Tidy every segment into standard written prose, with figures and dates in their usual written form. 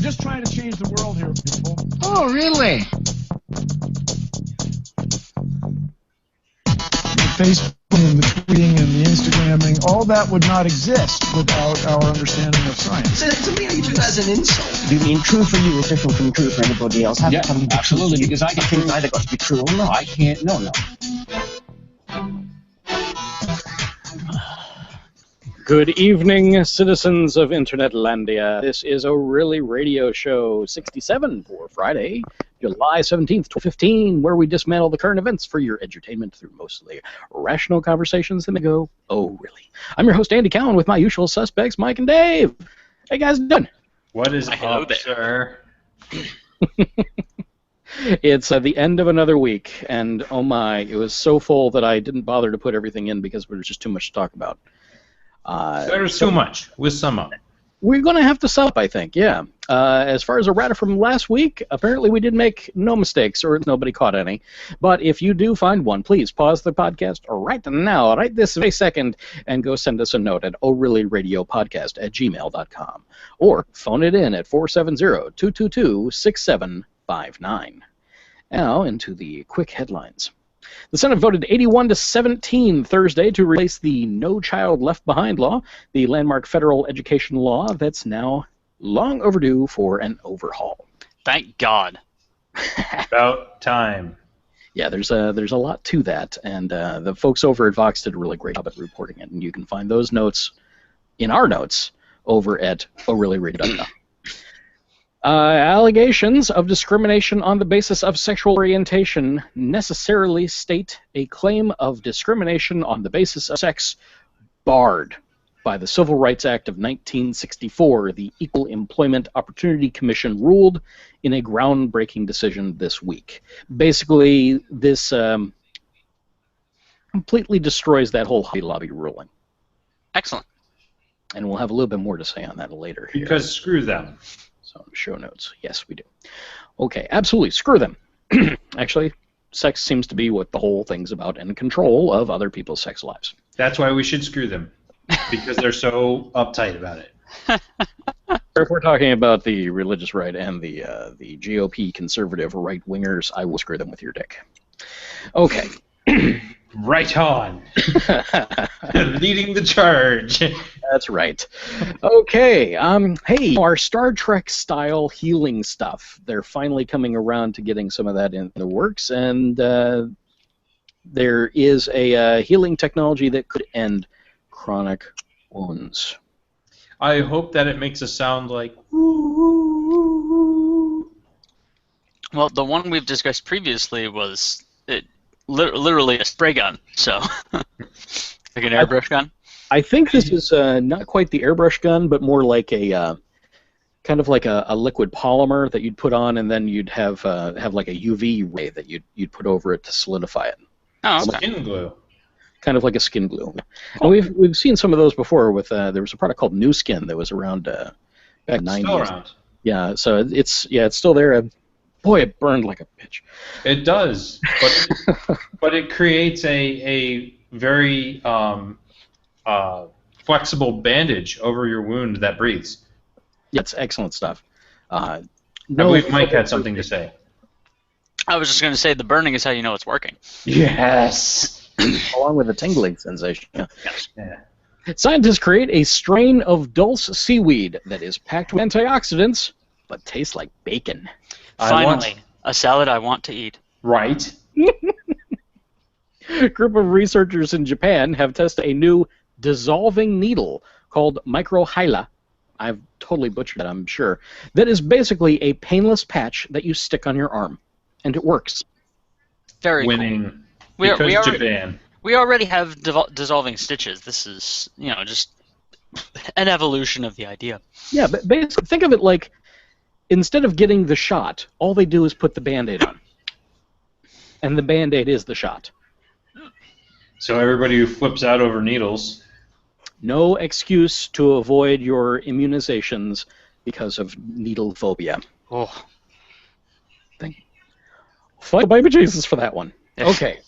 just trying to change the world here, people. Oh, really? Facebook and the tweeting and the Instagramming, all that would not exist without our understanding of science. So to me, I use that as an insult. You mean true for you is different from true for anybody else? Yeah, absolutely, because I think it's either got to be true or not. I can't, no. Good evening, citizens of Internetlandia. This is ORly Radio Show 67 for Friday, July 17th, 2015, where we dismantle the current events for your entertainment through mostly rational conversations that may go, oh, really? I'm your host, Andy Cowen, with my usual suspects, Mike and Dave. Hey, guys, doing? What is up, sir? It's the end of another week, and oh my, it was so full that I didn't bother to put everything in because there was just too much to talk about. There's too much. We'll sum up. We're going to have to sum up, I think, yeah. As far as errata from last week, apparently we did make no mistakes, or nobody caught any. But if you do find one, please pause the podcast right now, right this very second, and go send us a note at orlyradiopodcast@gmail.com. Or phone it in at 470-222-6759. Now, into the quick headlines. The Senate voted 81-17 Thursday to replace the No Child Left Behind law, the landmark federal education law that's now long overdue for an overhaul. Thank God. About time. Yeah, there's a lot to that, and the folks over at Vox did a really great job at reporting it, and you can find those notes in our notes over at orlyradiopodcast. Allegations of discrimination on the basis of sexual orientation necessarily state a claim of discrimination on the basis of sex barred by the Civil Rights Act of 1964, the Equal Employment Opportunity Commission ruled in a groundbreaking decision this week. Basically, this completely destroys that whole Hobby Lobby ruling. Excellent. And we'll have a little bit more to say on that later. Because screw them. Show notes. Yes, we do. Okay, absolutely. Screw them. Actually, sex seems to be what the whole thing's about, and control of other people's sex lives. That's why we should screw them, because they're so uptight about it. If we're talking about the religious right and the GOP conservative right-wingers, I will screw them with your dick. Okay. Right on. Leading the charge. That's right. Okay. Hey, our Star Trek-style healing stuff. They're finally coming around to getting some of that in the works, and there is a healing technology that could end chronic wounds. I hope that it makes us sound like... Well, the one we've discussed previously was... literally a spray gun, so like an airbrush gun. I think this is not quite the airbrush gun, but more like a kind of like a liquid polymer that you'd put on, and then you'd have like a UV ray that you'd put over it to solidify it. Oh, okay. Skin glue. Kind of like a skin glue. And we've seen some of those before. With there was a product called New Skin that was around back in the 90s. Still around. Yeah, so it's still there. Boy, it burned like a bitch. It does, but it creates a very flexible bandage over your wound that breathes. Yeah, it's excellent stuff. I believe Mike had something to say. I was just going to say the burning is how you know it's working. Yes. Along with the tingling sensation. Yeah. Yeah. Scientists create a strain of dulse seaweed that is packed with antioxidants, but tastes like bacon. Finally, a salad I want to eat. Right. A group of researchers in Japan have tested a new dissolving needle called microhyla. I've totally butchered that, I'm sure. That is basically a painless patch that you stick on your arm, and it works. Very winning. Cool. Because Japan. We already have dissolving stitches. This is, just an evolution of the idea. Yeah, but basically, think of it like, instead of getting the shot, all they do is put the Band-Aid on. And the Band-Aid is the shot. So everybody who flips out over needles... No excuse to avoid your immunizations because of needle phobia. Oh. Fight baby Jesus for that one. Okay.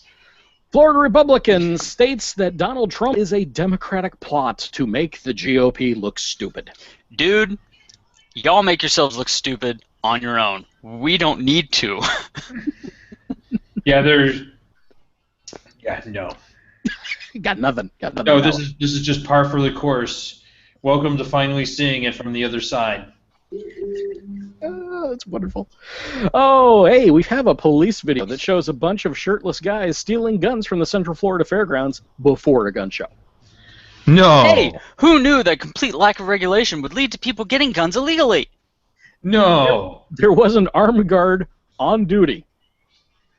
Florida Republican states that Donald Trump is a Democratic plot to make the GOP look stupid. Dude, y'all make yourselves look stupid on your own. We don't need to. Yeah, no. Got nothing. No, this is just par for the course. Welcome to finally seeing it from the other side. That's wonderful. Oh, hey, we have a police video that shows a bunch of shirtless guys stealing guns from the Central Florida Fairgrounds before a gun show. No. Hey, who knew that complete lack of regulation would lead to people getting guns illegally? No. There was an armed guard on duty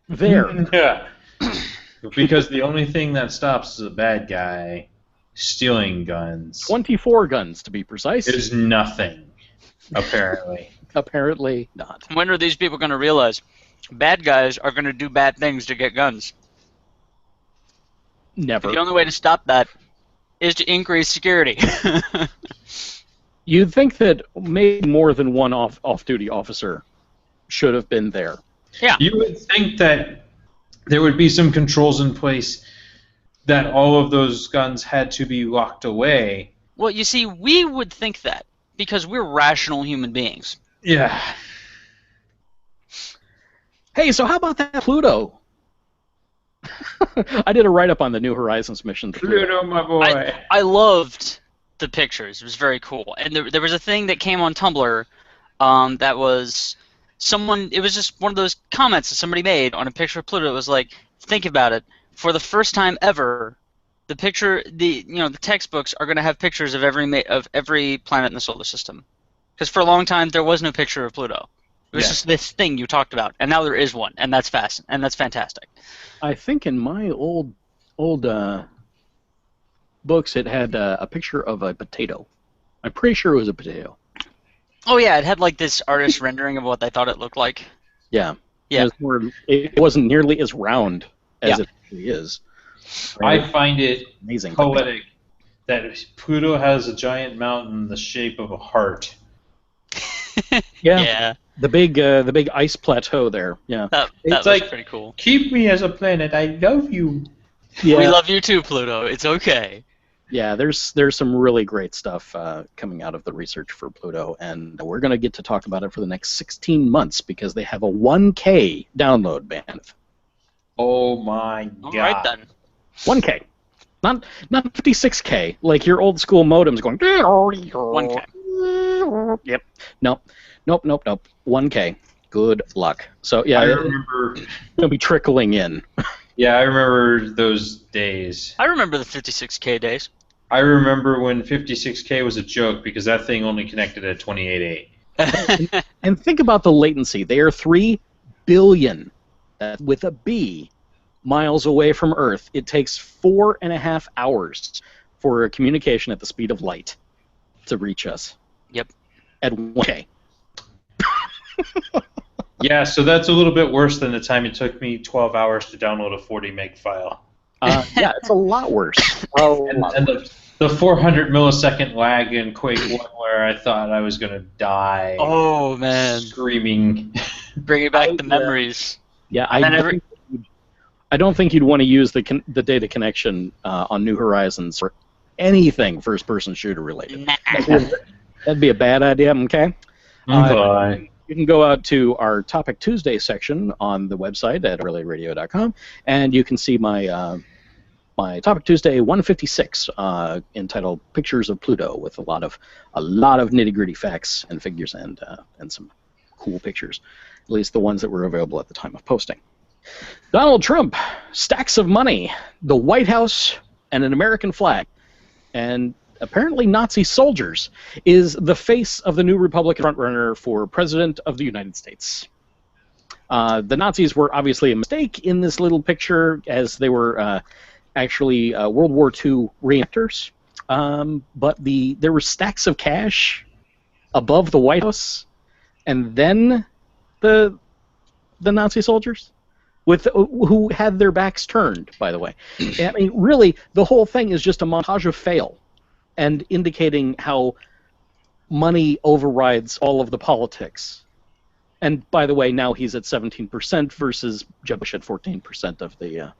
there. Yeah. Because the only thing that stops is a bad guy stealing guns. 24 guns, to be precise. Is nothing, apparently. Apparently not. When are these people going to realize bad guys are going to do bad things to get guns? Never. The only way to stop that is to increase security. You'd think that maybe more than one off-duty officer should have been there. Yeah. You would think that there would be some controls in place that all of those guns had to be locked away. Well, you see, we would think that because we're rational human beings. Yeah. Hey, so how about that Pluto? I did a write-up on the New Horizons mission. Pluto, my boy. I loved the pictures. It was very cool. And there was a thing that came on Tumblr that was it was just one of those comments that somebody made on a picture of Pluto. It was like, think about it. For the first time ever, the textbooks are going to have pictures of every planet in the solar system. Because for a long time, there was no picture of Pluto. It was just this thing you talked about, and now there is one, and that's fantastic. I think in my old books it had a picture of a potato. I'm pretty sure it was a potato. Oh yeah, it had like this artist rendering of what they thought it looked like. Yeah. Yeah. It wasn't nearly as round as it actually is. I find it amazing, poetic that Pluto has a giant mountain the shape of a heart. Yeah. The big ice plateau there. Yeah. That was like, pretty cool. Keep me as a planet. I love you. Yeah. We love you too, Pluto. It's okay. Yeah, there's some really great stuff coming out of the research for Pluto, and we're going to get to talk about it for the next 16 months because they have a 1K download bandwidth. Oh my God. All right then. 1K. Not 56K, like your old school modems going... 1K. Yep. Nope. 1K. Good luck. So, yeah, I remember... it'll be trickling in. Yeah, I remember those days. I remember the 56K days. I remember when 56K was a joke because that thing only connected at 28.8. And think about the latency. They are 3 billion, with a B, miles away from Earth. It takes 4.5 hours for a communication at the speed of light to reach us. Yep. At 1K. Yeah, so that's a little bit worse than the time it took me 12 hours to download a 40 meg file. Yeah, it's a lot worse. And the 400 millisecond lag in Quake 1 where I thought I was going to die. Oh, man. Screaming. Bringing back the memories. Yeah, I don't think you'd want to use the data connection on New Horizons for anything first-person shooter related. Nah. That'd be a bad idea, okay? Bye. You can go out to our Topic Tuesday section on the website at orlyradiopodcast, and you can see my my Topic Tuesday 156 entitled "Pictures of Pluto" with a lot of nitty-gritty facts and figures and some cool pictures, at least the ones that were available at the time of posting. Donald Trump, stacks of money, the White House, and an American flag, and apparently Nazi soldiers, is the face of the new Republican frontrunner for President of the United States. The Nazis were obviously a mistake in this little picture, as they were actually World War II reenactors. But there were stacks of cash above the White House, and then the Nazi soldiers, who had their backs turned, by the way. I mean, really, the whole thing is just a montage of fail, and indicating how money overrides all of the politics. And by the way, now he's at 17% versus Jeb Bush at 14% of the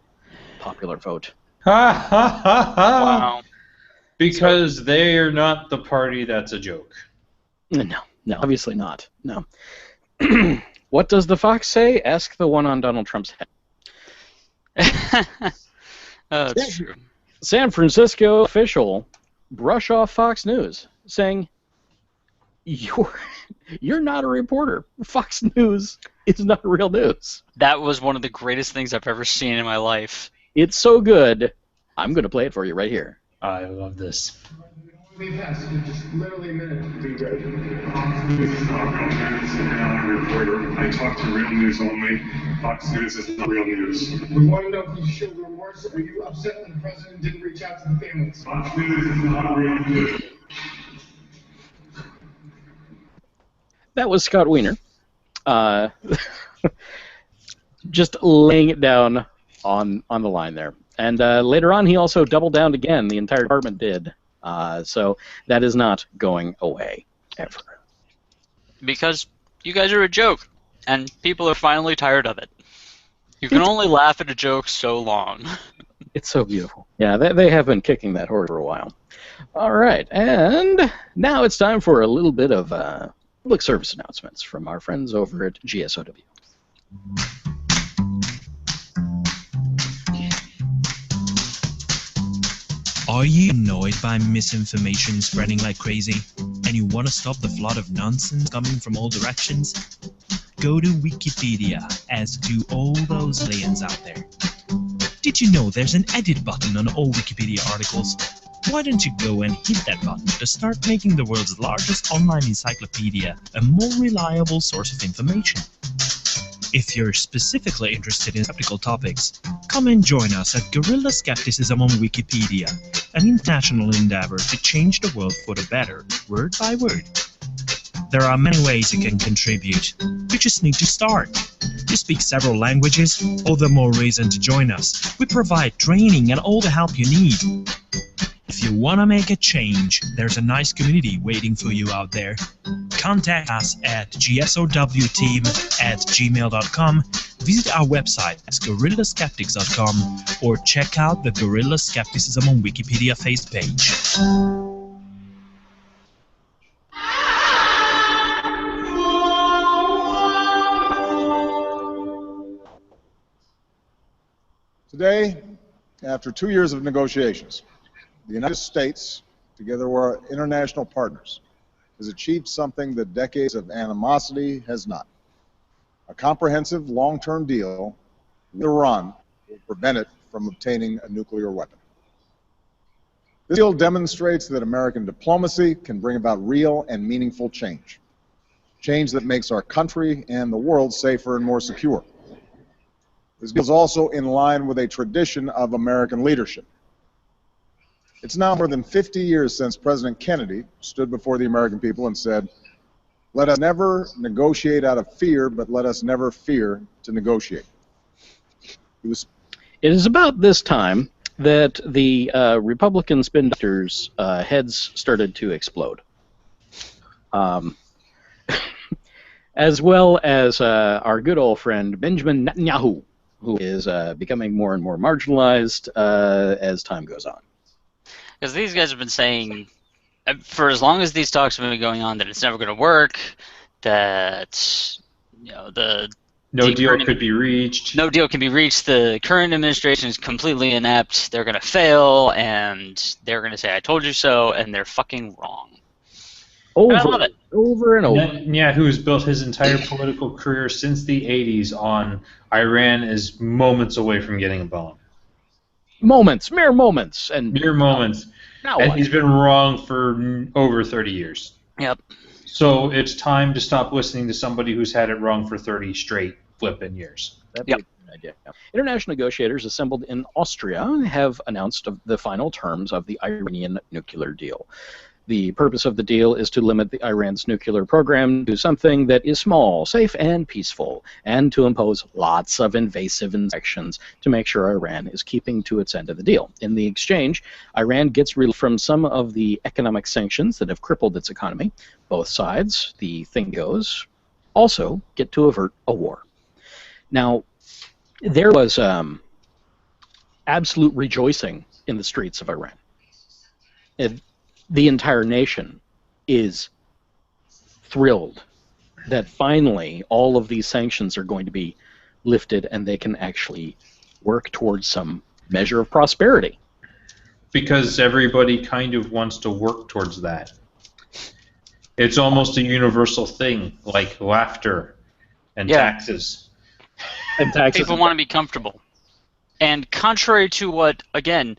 popular vote. Ha ha ha ha! Wow. Because they are not the party that's a joke. No, No, obviously not. No. What does the fox say? Ask the one on Donald Trump's head. That's true. San Francisco official brush off Fox News, saying, You're not a reporter. Fox News is not real news. That was one of the greatest things I've ever seen in my life. It's so good. I'm going to play it for you right here. I love this. We've had just literally a minute to be ready. This is not real news, and I'm a reporter. I talk to real news only. Fox News is not real news. We want to know if you showed remorse. Are you upset when the president didn't reach out to the families? Fox News is not real news. That was Scott Wiener. Just laying it down on the line there. And later on, he also doubled down again. The entire department did. So that is not going away ever. Because you guys are a joke, and people are finally tired of it. You can only laugh at a joke so long. It's so beautiful. Yeah, they have been kicking that horse for a while. All right, and now it's time for a little bit of public service announcements from our friends over at GSOW. Are you annoyed by misinformation spreading like crazy, and you want to stop the flood of nonsense coming from all directions? Go to Wikipedia, as do all those aliens out there. Did you know there's an edit button on all Wikipedia articles? Why don't you go and hit that button to start making the world's largest online encyclopedia a more reliable source of information? If you're specifically interested in skeptical topics, come and join us at Guerrilla Skepticism on Wikipedia, an international endeavor to change the world for the better, word by word. There are many ways you can contribute. You just need to start. You speak several languages, all the more reason to join us. We provide training and all the help you need. If you want to make a change, there's a nice community waiting for you out there. Contact us at gsowteam@gmail.com, visit our website at guerrillaskeptics.com, or check out the Guerrilla Skepticism on Wikipedia face page. Today, after 2 years of negotiations, the United States, together with our international partners, has achieved something that decades of animosity has not. A comprehensive long-term deal with Iran will prevent it from obtaining a nuclear weapon. This deal demonstrates that American diplomacy can bring about real and meaningful change. Change that makes our country and the world safer and more secure. This deal is also in line with a tradition of American leadership. It's now more than 50 years since President Kennedy stood before the American people and said, "Let us never negotiate out of fear, but let us never fear to negotiate." It is about this time that the Republican spin doctors' heads started to explode. As well as our good old friend Benjamin Netanyahu, who is becoming more and more marginalized as time goes on. Because these guys have been saying, for as long as these talks have been going on, that it's never going to work, that no deal could be reached. No deal can be reached. The current administration is completely inept. They're going to fail, and they're going to say, "I told you so," and they're fucking wrong. Over, I love it. Over and over. Netanyahu has built his entire political career since the 80s on Iran is moments away from getting a bomb. Moments, mere moments. Mere moments. Now and what? he's been wrong for over 30 years. Yep. So it's time to stop listening to somebody who's had it wrong for 30 straight flipping years. That'd be a good idea. International negotiators assembled in Austria have announced the final terms of the Iranian nuclear deal. The purpose of the deal is to limit Iran's nuclear program to something that is small, safe, and peaceful, and to impose lots of invasive inspections to make sure Iran is keeping to its end of the deal. In the exchange, Iran gets relief from some of the economic sanctions that have crippled its economy. Both sides, the thing goes, also get to avert a war. Now, there was absolute rejoicing in the streets of Iran. The entire nation is thrilled that finally all of these sanctions are going to be lifted and they can actually work towards some measure of prosperity. Because everybody kind of wants to work towards that. It's almost a universal thing, like laughter and taxes. And taxes. People want to be comfortable. And contrary to what, again,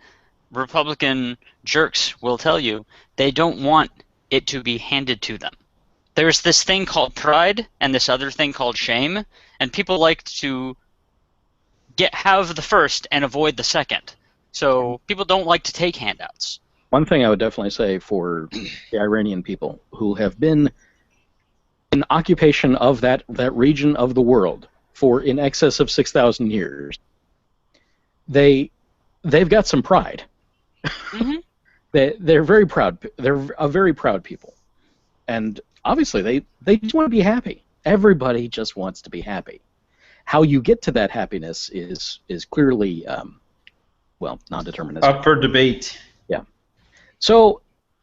Republican jerks will tell you, they don't want it to be handed to them. There's this thing called pride and this other thing called shame, and people like to have the first and avoid the second. So people don't like to take handouts. One thing I would definitely say for the Iranian people who have been in occupation of that region of the world for in excess of 6,000 years, they've got some pride. Mm-hmm. They're very proud. They're a very proud people, and obviously they just want to be happy. Everybody just wants to be happy. How you get to that happiness is clearly non-deterministic. Up for debate. Yeah. So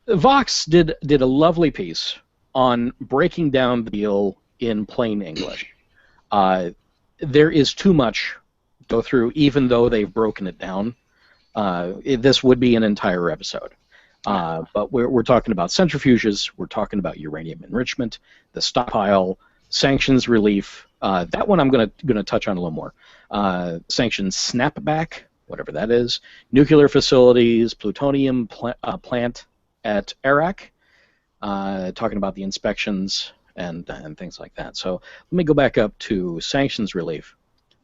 Vox did a lovely piece on breaking down the deal in plain English. There is too much to go through, even though they've broken it down. This would be an entire episode. But we're talking about centrifuges, we're talking about uranium enrichment, the stockpile, sanctions relief. That one I'm going to touch on a little more. Sanctions snapback, whatever that is, nuclear facilities, plutonium plant at Arak, talking about the inspections and things like that. So let me go back up to sanctions relief.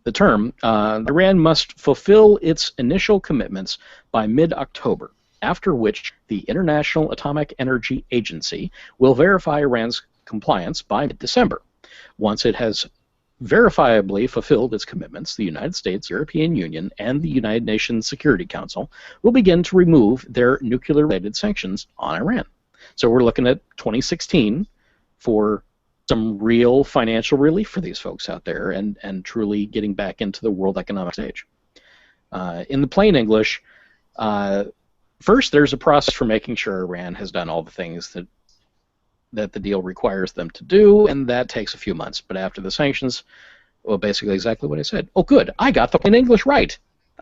The term, Iran must fulfill its initial commitments by mid-October, after which the International Atomic Energy Agency will verify Iran's compliance by mid-December. Once it has verifiably fulfilled its commitments, the United States, European Union, and the United Nations Security Council will begin to remove their nuclear-related sanctions on Iran. So we're looking at 2016 for some real financial relief for these folks out there and truly getting back into the world economic stage. In the plain English, first there's a process for making sure Iran has done all the things that the deal requires them to do, and that takes a few months. But after the sanctions, well, basically exactly what I said. Oh, good, I got the plain English right.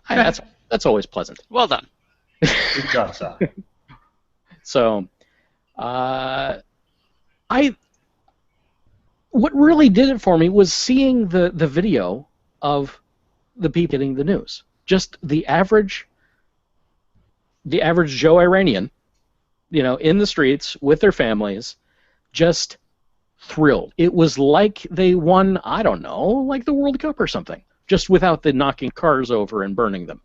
That's always pleasant. Well done. Good job, Sasse. So, what really did it for me was seeing the video of the people getting the news. Just the average Joe Iranian, in the streets with their families, just thrilled. It was like they won, I don't know, like the World Cup or something, just without the knocking cars over and burning them.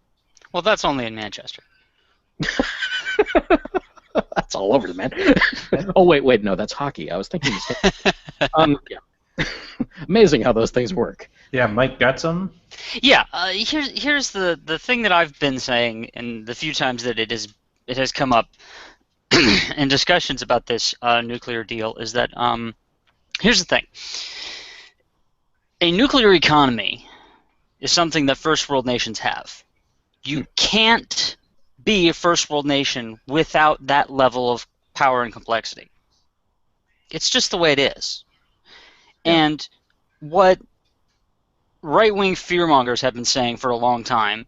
Well, that's only in Manchester. That's all over the man. Oh, wait, no, that's hockey. I was thinking the same. Yeah. Amazing how those things work. Yeah, Mike got some? Yeah, here's the thing that I've been saying, in the few times that it has come up in discussions about this nuclear deal, is that here's the thing. A nuclear economy is something that first world nations have. You can't be a first world nation without that level of power and complexity. It's just the way it is. Yeah. And what right-wing fearmongers have been saying for a long time,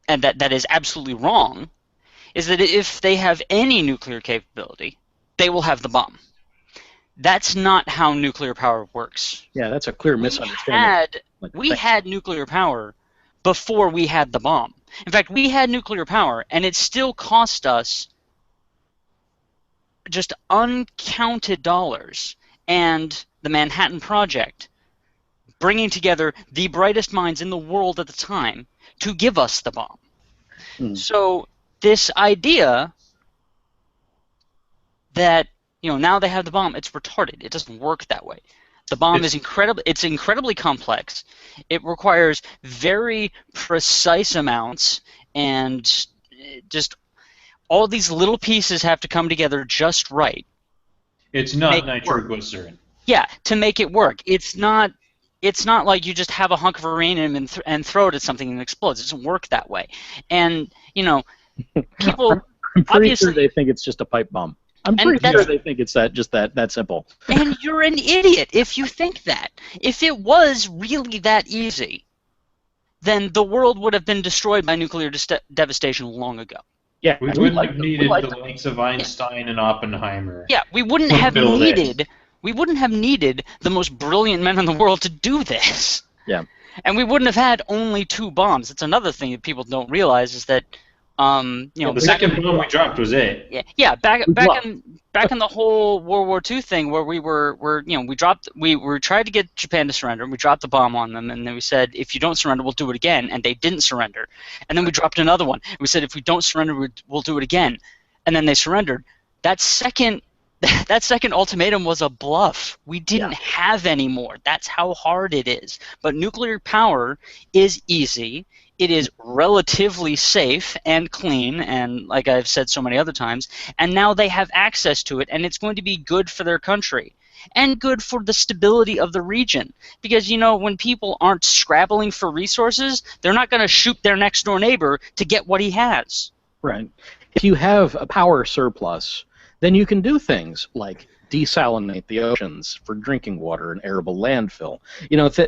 and that is absolutely wrong, is that if they have any nuclear capability, they will have the bomb. That's not how nuclear power works. Yeah, that's a clear misunderstanding. We had nuclear power before we had the bomb. In fact, we had nuclear power, and it still cost us just uncounted dollars. And the Manhattan Project, bringing together the brightest minds in the world at the time to give us the bomb. So this idea that now they have the bomb, it's retarded. It doesn't work that way. The bomb is incredibly complex. It requires very precise amounts, and just all these little pieces have to come together just right. It's not nitroglycerin. Yeah, to make it work. It's not like you just have a hunk of uranium and throw it at something and it explodes. It doesn't work that way. And people I'm pretty sure they think it's just a pipe bomb. I'm pretty sure they think it's that simple. And you're an idiot if you think that. If it was really that easy, then the world would have been destroyed by nuclear devastation long ago. Yeah, we wouldn't have needed the likes of Einstein and Oppenheimer. Yeah, we wouldn't have needed the most brilliant men in the world to do this. Yeah. And we wouldn't have had only 2 bombs. It's another thing that people don't realize is that the second bomb we dropped was it. Yeah. Back in the whole World War II thing, where we tried to get Japan to surrender, and we dropped the bomb on them, and then we said, if you don't surrender, we'll do it again, and they didn't surrender. And then we dropped another one, and we said, if we don't surrender, we'll do it again, and then they surrendered. That second ultimatum was a bluff. We didn't have any more. That's how hard it is. But nuclear power is easy. It is relatively safe and clean, and like I've said so many other times, and now they have access to it, and it's going to be good for their country and good for the stability of the region. Because, when people aren't scrabbling for resources, they're not going to shoot their next-door neighbor to get what he has. Right. If you have a power surplus, then you can do things like desalinate the oceans for drinking water and arable landfill.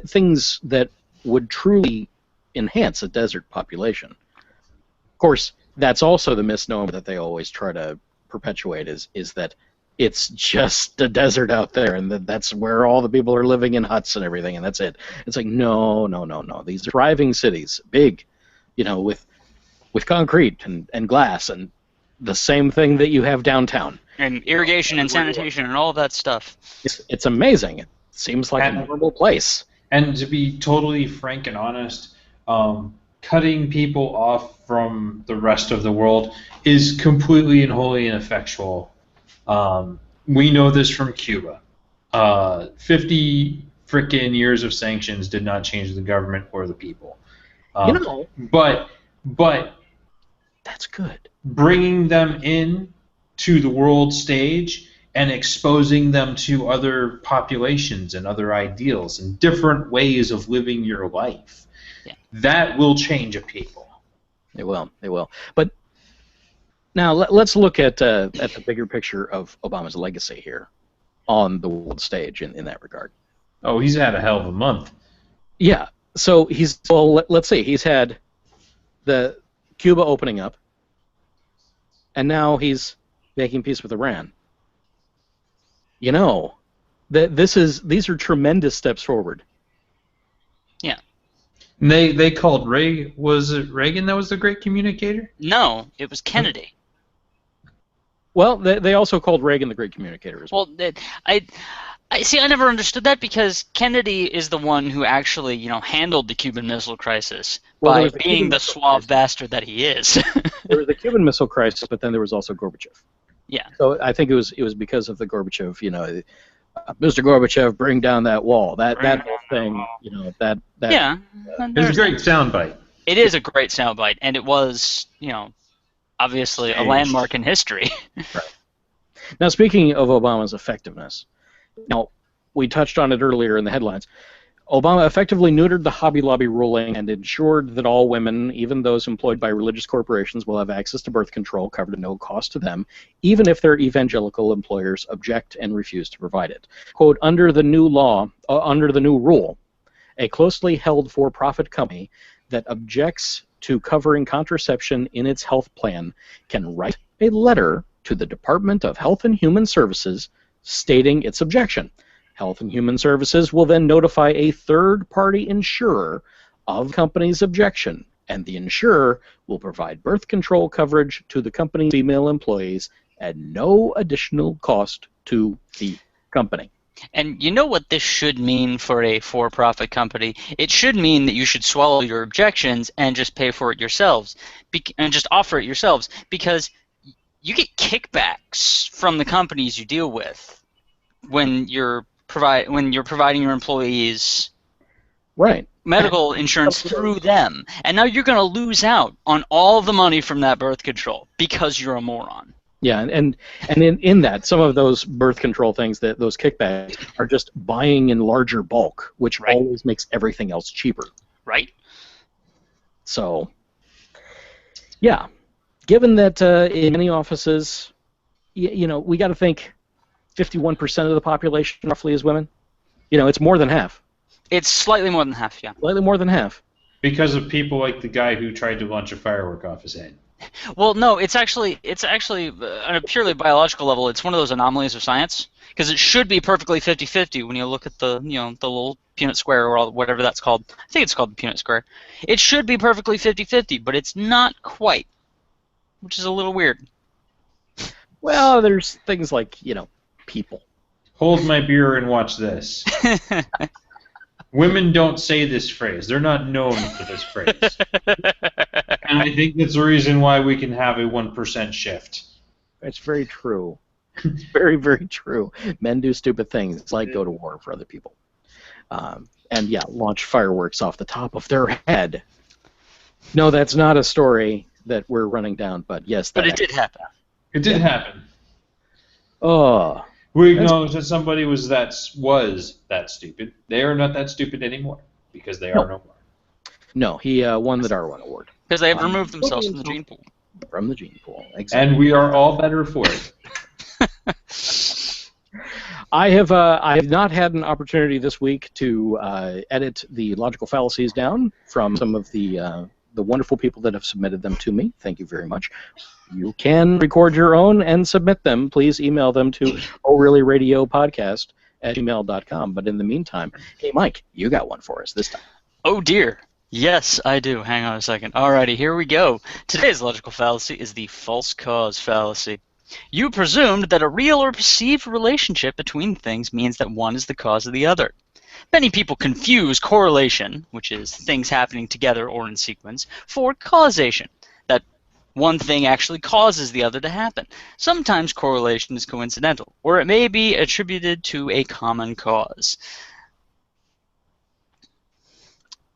Things that would truly enhance a desert population. Of course, that's also the misnomer that they always try to perpetuate is that it's just a desert out there and that's where all the people are living in huts and everything, and that's it. It's like, no. These are thriving cities, big, with concrete and glass and the same thing that you have downtown. And irrigation and sanitation and all that stuff. It's amazing. It seems like a normal place. And to be totally frank and honest, cutting people off from the rest of the world is completely and wholly ineffectual. We know this from Cuba. 50 frickin' years of sanctions did not change the government or the people. But that's good. Bringing them in to the world stage and exposing them to other populations and other ideals and different ways of living your life. That will change a people. It will. But now let's look at the bigger picture of Obama's legacy here on the world stage in that regard. Oh, he's had a hell of a month. Yeah. So let's see. He's had the Cuba opening up, and now he's making peace with Iran. These are tremendous steps forward. Yeah. And they called Ray. Was it Reagan that was the great communicator? No, it was Kennedy. Well, they also called Reagan the great communicator as well. Well, I see. I never understood that because Kennedy is the one who actually, handled the Cuban Missile Crisis by being the suave bastard that he is. There was the Cuban Missile Crisis, but then there was also Gorbachev. Yeah. So I think it was because of the Gorbachev, Mr. Gorbachev, bring down that wall. That whole thing, that. Yeah. It's a great soundbite. It is a great soundbite, and it was, obviously a landmark in history. Right. Now, speaking of Obama's effectiveness, we touched on it earlier in the headlines. Obama effectively neutered the Hobby Lobby ruling and ensured that all women, even those employed by religious corporations, will have access to birth control covered at no cost to them, even if their evangelical employers object and refuse to provide it. Quote, under the new rule, a closely held for-profit company that objects to covering contraception in its health plan can write a letter to the Department of Health and Human Services stating its objection. Health and Human Services will then notify a third-party insurer of the company's objection, and the insurer will provide birth control coverage to the company's female employees at no additional cost to the company. And you know what this should mean for a for-profit company? It should mean that you should swallow your objections and just pay for it yourselves, and just offer it yourselves, because you get kickbacks from the companies you deal with when you're providing your employees medical insurance through them. And now you're going to lose out on all the money from that birth control because you're a moron. Yeah, and in that, some of those birth control things, those kickbacks, are just buying in larger bulk, which always makes everything else cheaper. Right. So, yeah, given that in many offices, we got to think 51% of the population roughly is women. It's more than half. It's slightly more than half, yeah. Slightly more than half. Because of people like the guy who tried to launch a firework off his head. Well, no, it's actually on a purely biological level. It's one of those anomalies of science because it should be perfectly 50-50 when you look at the the little Punnett square or whatever that's called. I think it's called the Punnett square. It should be perfectly 50-50, but it's not quite, which is a little weird. Well, there's things like people. Hold my beer and watch this. Women don't say this phrase. They're not known for this phrase. And I think that's the reason why we can have a 1% shift. That's very true. Very, very true. Men do stupid things like go to war for other people. And, launch fireworks off the top of their head. No, that's not a story that we're running down, but yes. But it did happen. It did happen. Oh. We acknowledge that somebody was that stupid. They are not that stupid anymore because they are no more. No, he won the Darwin Award. Because they have removed themselves from the gene pool. From the gene pool, exactly. And we are all better for it. I have not had an opportunity this week to edit the logical fallacies down from some of the wonderful people that have submitted them to me. Thank you very much. You can record your own and submit them. Please email them to orlyradiopodcast@gmail.com. But in the meantime, hey, Mike, you got one for us this time. Oh, dear. Yes, I do. Hang on a second. Alrighty, here we go. Today's logical fallacy is the false cause fallacy. You presumed that a real or perceived relationship between things means that one is the cause of the other. Many people confuse correlation, which is things happening together or in sequence, for causation, that one thing actually causes the other to happen. Sometimes correlation is coincidental, or it may be attributed to a common cause.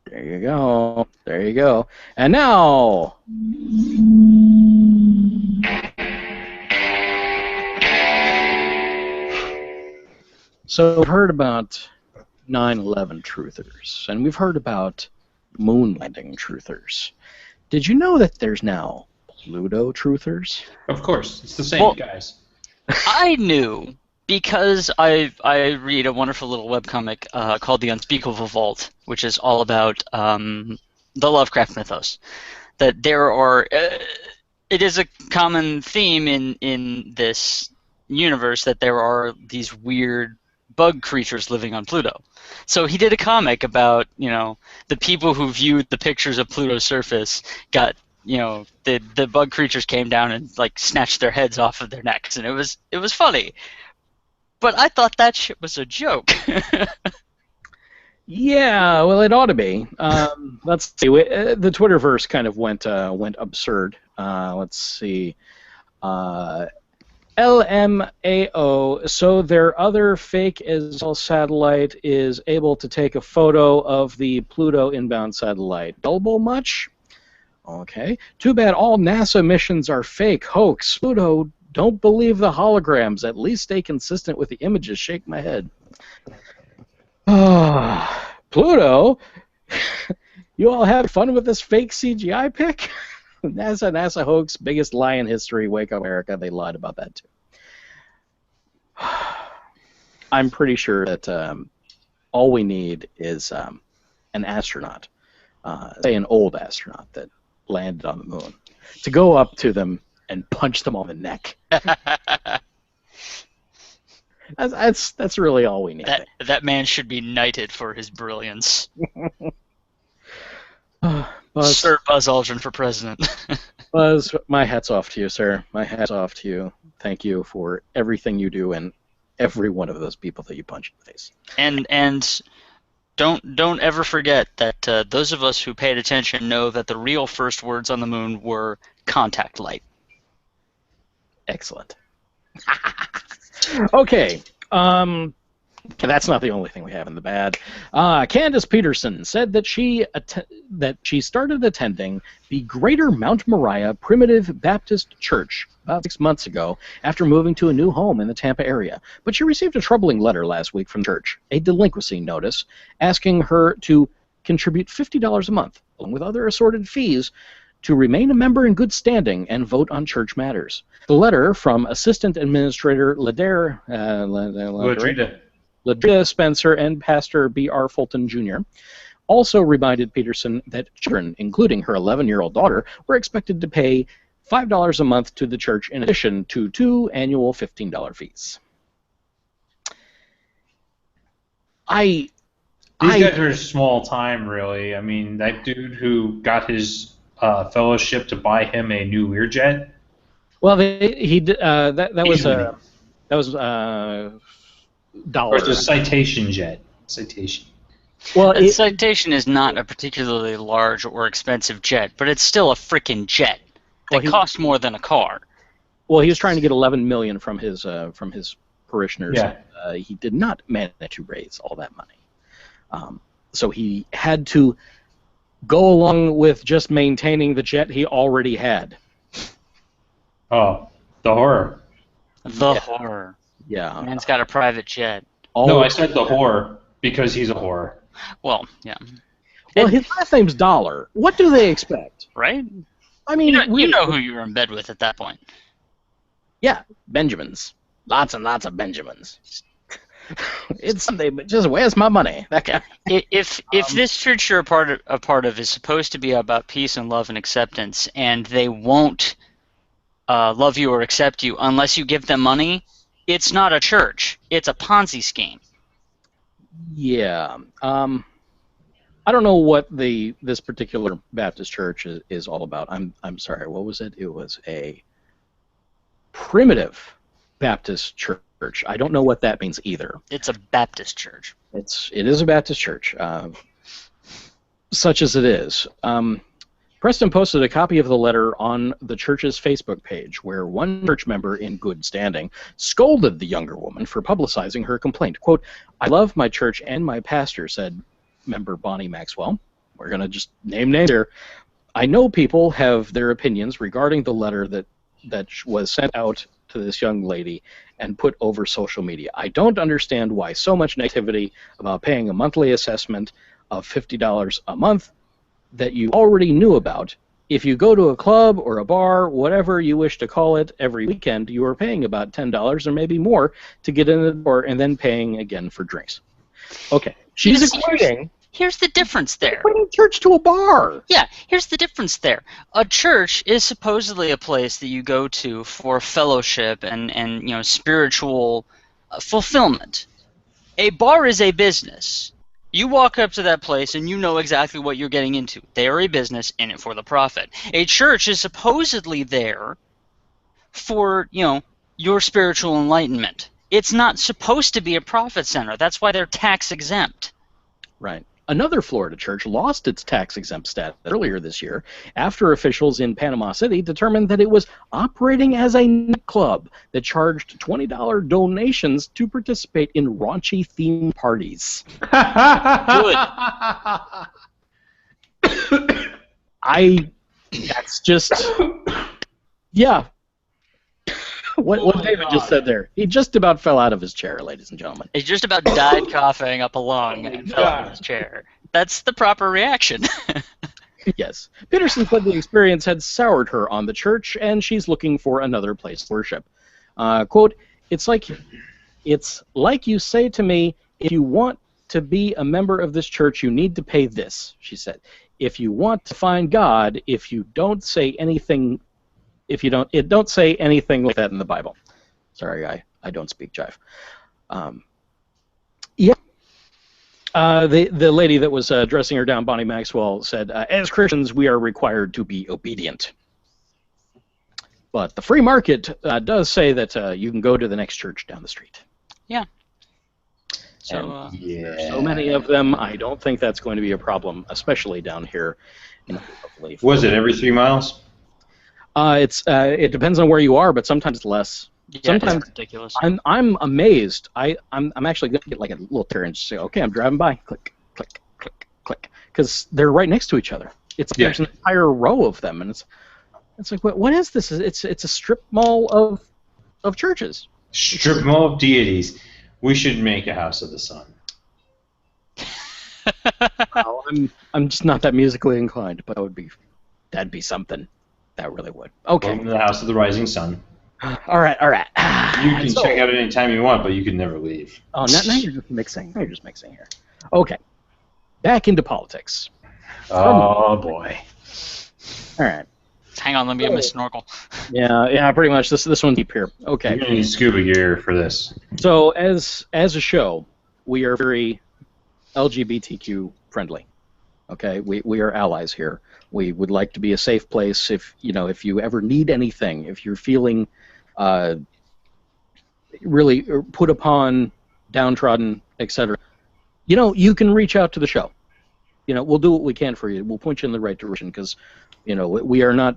There you go. There you go. And now... So we've heard about 9/11 truthers, and we've heard about moon landing truthers. Did you know that there's now Pluto truthers? Of course. It's the same guys. I knew because I read a wonderful little webcomic called The Unspeakable Vault, which is all about the Lovecraft mythos. That there are... it is a common theme in this universe that there are these weird bug creatures living on Pluto. So he did a comic about, the people who viewed the pictures of Pluto's surface got, the bug creatures came down and snatched their heads off of their necks, and it was funny. But I thought that shit was a joke. Yeah, well, it ought to be. Let's see. The Twitterverse kind of went absurd. Let's see. LMAO, so their other fake Israel satellite is able to take a photo of the Pluto inbound satellite. Gullible much? Okay. Too bad all NASA missions are fake, hoax. Pluto, don't believe the holograms. At least stay consistent with the images. Shake my head. Pluto? You all had fun with this fake CGI pic? NASA hoax, biggest lie in history. Wake up, America. They lied about that too. I'm pretty sure that all we need is an astronaut, say an old astronaut that landed on the moon, to go up to them and punch them on the neck. That's really all we need. That man should be knighted for his brilliance. Buzz, Sir Buzz Aldrin for president. Buzz, my hat's off to you, sir. My hat's off to you. Thank you for everything you do and every one of those people that you punch in the face. And don't ever forget that those of us who paid attention know that the real first words on the moon were contact light. Excellent. Okay. That's not the only thing we have in the bad. Candace Peterson said that she started attending the Greater Mount Moriah Primitive Baptist Church about 6 months ago after moving to a new home in the Tampa area. But she received a troubling letter last week from the church, a delinquency notice, asking her to contribute $50 a month, along with other assorted fees, to remain a member in good standing and vote on church matters. The letter from Assistant Administrator Ladrida Spencer and Pastor B.R. Fulton Jr. also reminded Peterson that children, including her 11-year-old daughter, were expected to pay $5 a month to the church in addition to 2 annual $15 fees. These guys are small time, really. I mean, that dude who got his fellowship to buy him a new Learjet. Well, that was dollar. Or it's a citation jet. Citation. Well, a citation is not a particularly large or expensive jet, but it's still a freaking jet. That costs more than a car. Well, he was trying to get $11 million from his parishioners. Yeah. He did not manage to raise all that money. So he had to go along with just maintaining the jet he already had. Oh, the horror. The horror. Yeah. Man's got a private jet. No, I said the whore because he's a whore. Well, yeah. Well, his last name's Dollar. What do they expect? Right? I mean, you know who you were in bed with at that point. Yeah, Benjamins. Lots and lots of Benjamins. It's something, but just where's my money? That guy. If this church you're a part of is supposed to be about peace and love and acceptance, and they won't love you or accept you unless you give them money, it's not a church. It's a Ponzi scheme. Yeah. I don't know what this particular Baptist church is all about. I'm sorry. What was it? It was a primitive Baptist church. I don't know what that means either. It's a Baptist church. It is a Baptist church, such as it is. Preston posted a copy of the letter on the church's Facebook page, where one church member in good standing scolded the younger woman for publicizing her complaint. Quote, "I love my church and my pastor," said member Bonnie Maxwell. We're going to just name names here. "I know people have their opinions regarding the letter that was sent out to this young lady and put over social media. I don't understand why so much negativity about paying a monthly assessment of $50 a month that you already knew about. If you go to a club or a bar, whatever you wish to call it, every weekend, you are paying about $10 or maybe more to get in the door and then paying again for drinks." Okay, she's equating. Here's the difference there. Equating church to a bar. Yeah, here's the difference there. A church is supposedly a place that you go to for fellowship and spiritual fulfillment. A bar is a business. You walk up to that place and you know exactly what you're getting into. They are a business in it for the profit. A church is supposedly there for, your spiritual enlightenment. It's not supposed to be a profit center. That's why they're tax exempt. Right. Another Florida church lost its tax-exempt status earlier this year after officials in Panama City determined that it was operating as a nightclub that charged $20 donations to participate in raunchy theme parties. Good. That's just, yeah. What David just said there. He just about fell out of his chair, ladies and gentlemen. He just about died coughing up a lung and fell out of his chair. That's the proper reaction. Yes. Peterson said the experience had soured her on the church, and she's looking for another place to worship. Quote, it's like you say to me, if you want to be a member of this church, you need to pay this, she said. If you want to find God, if you don't say anything say anything like that in the Bible. Sorry, I don't speak jive. Yeah. The lady that was dressing her down, Bonnie Maxwell, said, as Christians, we are required to be obedient. But the free market does say that you can go to the next church down the street. Yeah. So, so many of them, I don't think that's going to be a problem, especially down here. Was it every 3 miles? It depends on where you are, but sometimes it's less. Yeah, sometimes it's ridiculous. I'm amazed. I'm actually going to get like a little tear and just say, okay, I'm driving by, click, click, click, click, because they're right next to each other. There's an entire row of them, and it's like, what is this? It's a strip mall of churches. Strip mall of deities. We should make a House of the Sun. Well, I'm just not that musically inclined, but that would be That'd be something. That really would. Okay. Welcome to the House of the Rising Sun. All right. You can check out any time you want, but you can never leave. Oh, now you're just mixing. Now you're just mixing here. Okay. Back into politics. Oh, boy. All right. Hang on, let me get my snorkel. Yeah, pretty much. This one's deep here. Okay. You're going to need scuba gear for this. So, as a show, we are very LGBTQ friendly. Okay, we are allies here. We would like to be a safe place if you ever need anything, if you're feeling really put upon, downtrodden, etc. You can reach out to the show. We'll do what we can for you. We'll point you in the right direction because, we are not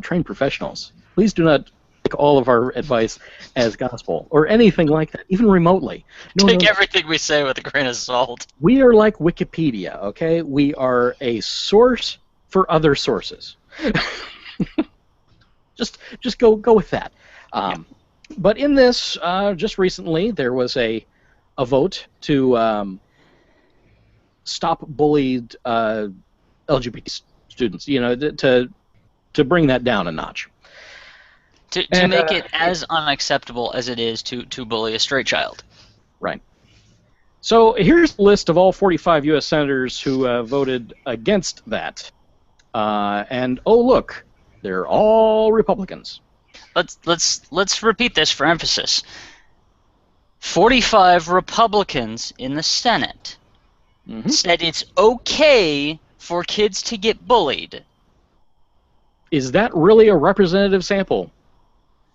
trained professionals. Please do not take all of our advice as gospel or anything like that, even remotely. Take everything we say with a grain of salt. We are like Wikipedia, okay? We are a source for other sources. just go with that. But in this, just recently, there was a vote to stop bullied LGBT students. To bring that down a notch. To make it as unacceptable as it is to bully a straight child. Right. So here's the list of all 45 U.S. senators who voted against that. And oh look, they're all Republicans. Let's repeat this for emphasis. 45 Republicans in the Senate said it's okay for kids to get bullied. Is that really a representative sample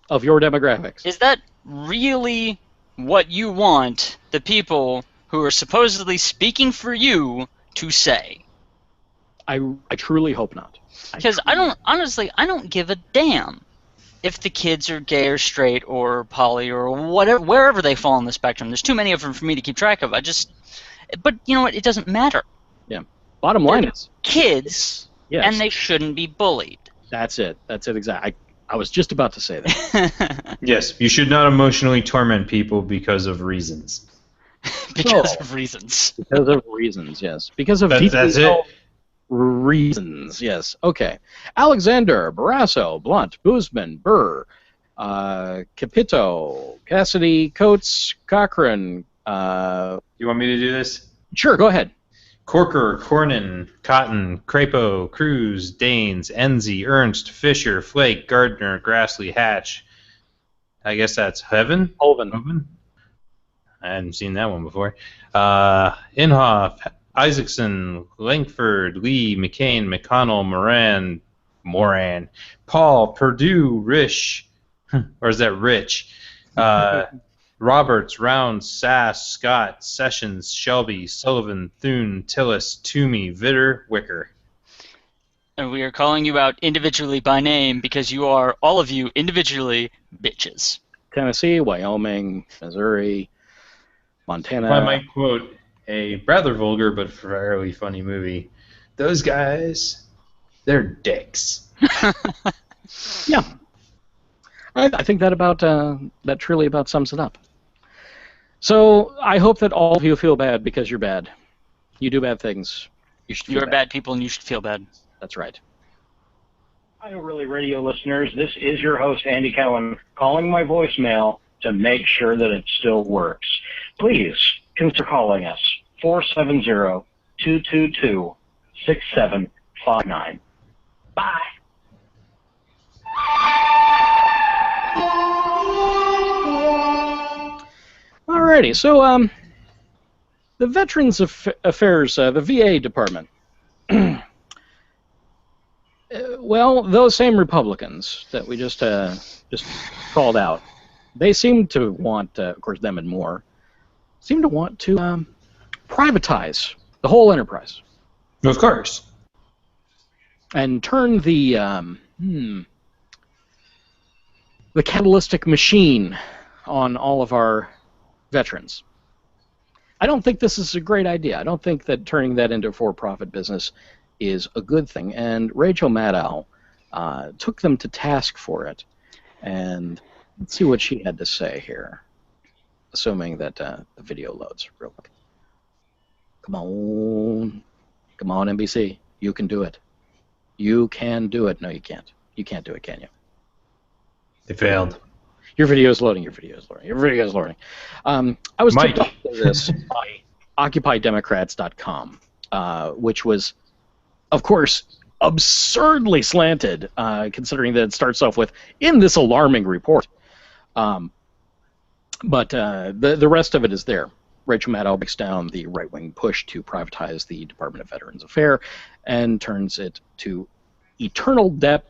of your demographics? Is that really what you want the people who are supposedly speaking for you to say? I truly hope not. Because I don't give a damn if the kids are gay or straight or poly or whatever, wherever they fall on the spectrum. There's too many of them for me to keep track of. But you know what? It doesn't matter. Yeah. Bottom line is kids, yes. And they shouldn't be bullied. That's it. Exactly. I was just about to say that. Yes, you should not emotionally torment people because of reasons. Because of reasons. Because of reasons, yes. Because of that's it. Reasons, yes. Okay. Alexander, Barrasso, Blunt, Boozman, Burr, Capito, Cassidy, Coates, Cochran. You want me to do this? Sure, go ahead. Corker, Cornyn, Cotton, Crapo, Cruz, Daines, Enzi, Ernst, Fischer, Flake, Gardner, Grassley, Hatch. I guess that's Hoeven? Hoeven. I hadn't seen that one before. Inhofe, Isakson, Lankford, Lee, McCain, McConnell, Moran, Paul, Perdue, Risch, or is that Rich? Roberts, Rounds, Sasse, Scott, Sessions, Shelby, Sullivan, Thune, Tillis, Toomey, Vitter, Wicker. And we are calling you out individually by name because you are, all of you, individually bitches. Tennessee, Wyoming, Missouri, Montana. If I might quote a rather vulgar but fairly funny movie, those guys, they're dicks. Yeah. I think that truly about sums it up. So I hope that all of you feel bad because you're bad. You do bad things. You're bad people and you should feel bad. That's right. Hi, ORly Radio listeners. This is your host, Andy Cowen, calling my voicemail to make sure that it still works. Please consider calling us, 470-222-6759. Bye. Alrighty, so the Veterans Affairs, the VA department. Well, those same Republicans that we just called out, they seem to want, of course, them and more, seem to want to privatize the whole enterprise. Of course. And turn the capitalistic machine on all of our veterans. I don't think this is a great idea. I don't think that turning that into a for-profit business is a good thing. And Rachel Maddow took them to task for it. And let's see what she had to say here, assuming that the video loads real quick. Come on, NBC. You can do it. You can do it. No, you can't. You can't do it, can you? They failed. Your video is loading. Your video is loading. Your video is loading. I was Mike. tipped off to this by OccupyDemocrats.com, which was, of course, absurdly slanted, considering that it starts off with, in this alarming report. But the rest of it is there. Rachel Maddow breaks down the right-wing push to privatize the Department of Veterans Affairs and turns it to eternal debt,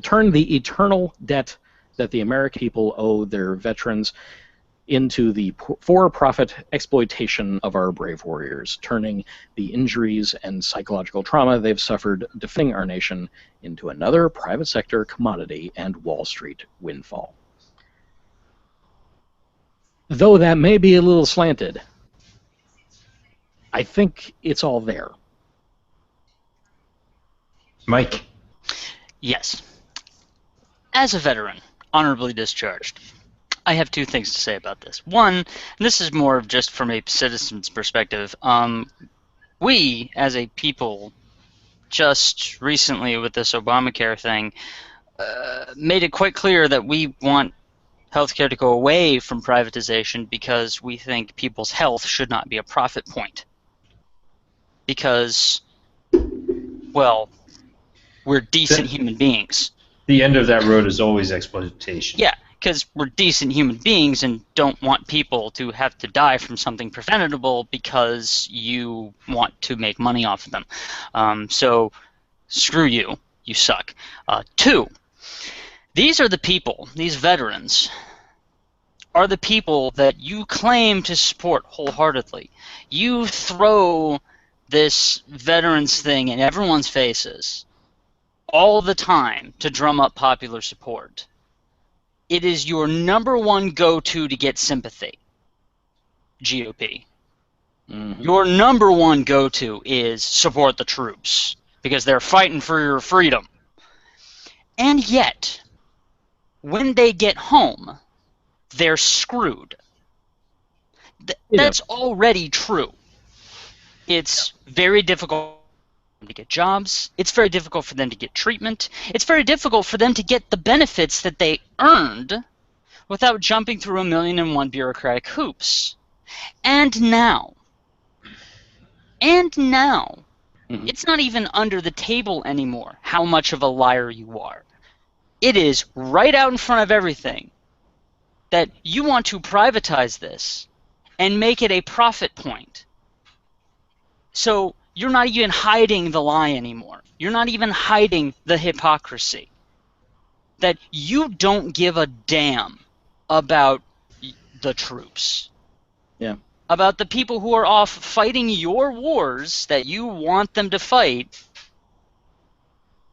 turn the eternal debt that the American people owe their veterans into the for-profit exploitation of our brave warriors, turning the injuries and psychological trauma they've suffered defending our nation into another private sector commodity and Wall Street windfall. Though that may be a little slanted, I think it's all there. Mike. Yes. As a veteran, honorably discharged, I have two things to say about this. One, and this is more of just from a citizen's perspective, we, as a people, just recently with this Obamacare thing, made it quite clear that we want healthcare to go away from privatization because we think people's health should not be a profit point. Because, well, we're decent human beings. The end of that road is always exploitation. Yeah, because we're decent human beings and don't want people to have to die from something preventable because you want to make money off of them. So, screw you. You suck. Two, these are the people, these veterans, are the people that you claim to support wholeheartedly. You throw this veterans thing in everyone's faces all the time to drum up popular support. It is your number one go-to to get sympathy, GOP. Mm-hmm. Your number one go-to is support the troops because they're fighting for your freedom. And yet, when they get home, they're screwed. That's already true. It's very difficult for them to get jobs. It's very difficult for them to get treatment. It's very difficult for them to get the benefits that they earned without jumping through 1,000,001 bureaucratic hoops. And now, it's not even under the table anymore how much of a liar you are. It is right out in front of everything that you want to privatize this and make it a profit point. So you're not even hiding the lie anymore. You're not even hiding the hypocrisy. That you don't give a damn about the troops. Yeah. About the people who are off fighting your wars that you want them to fight.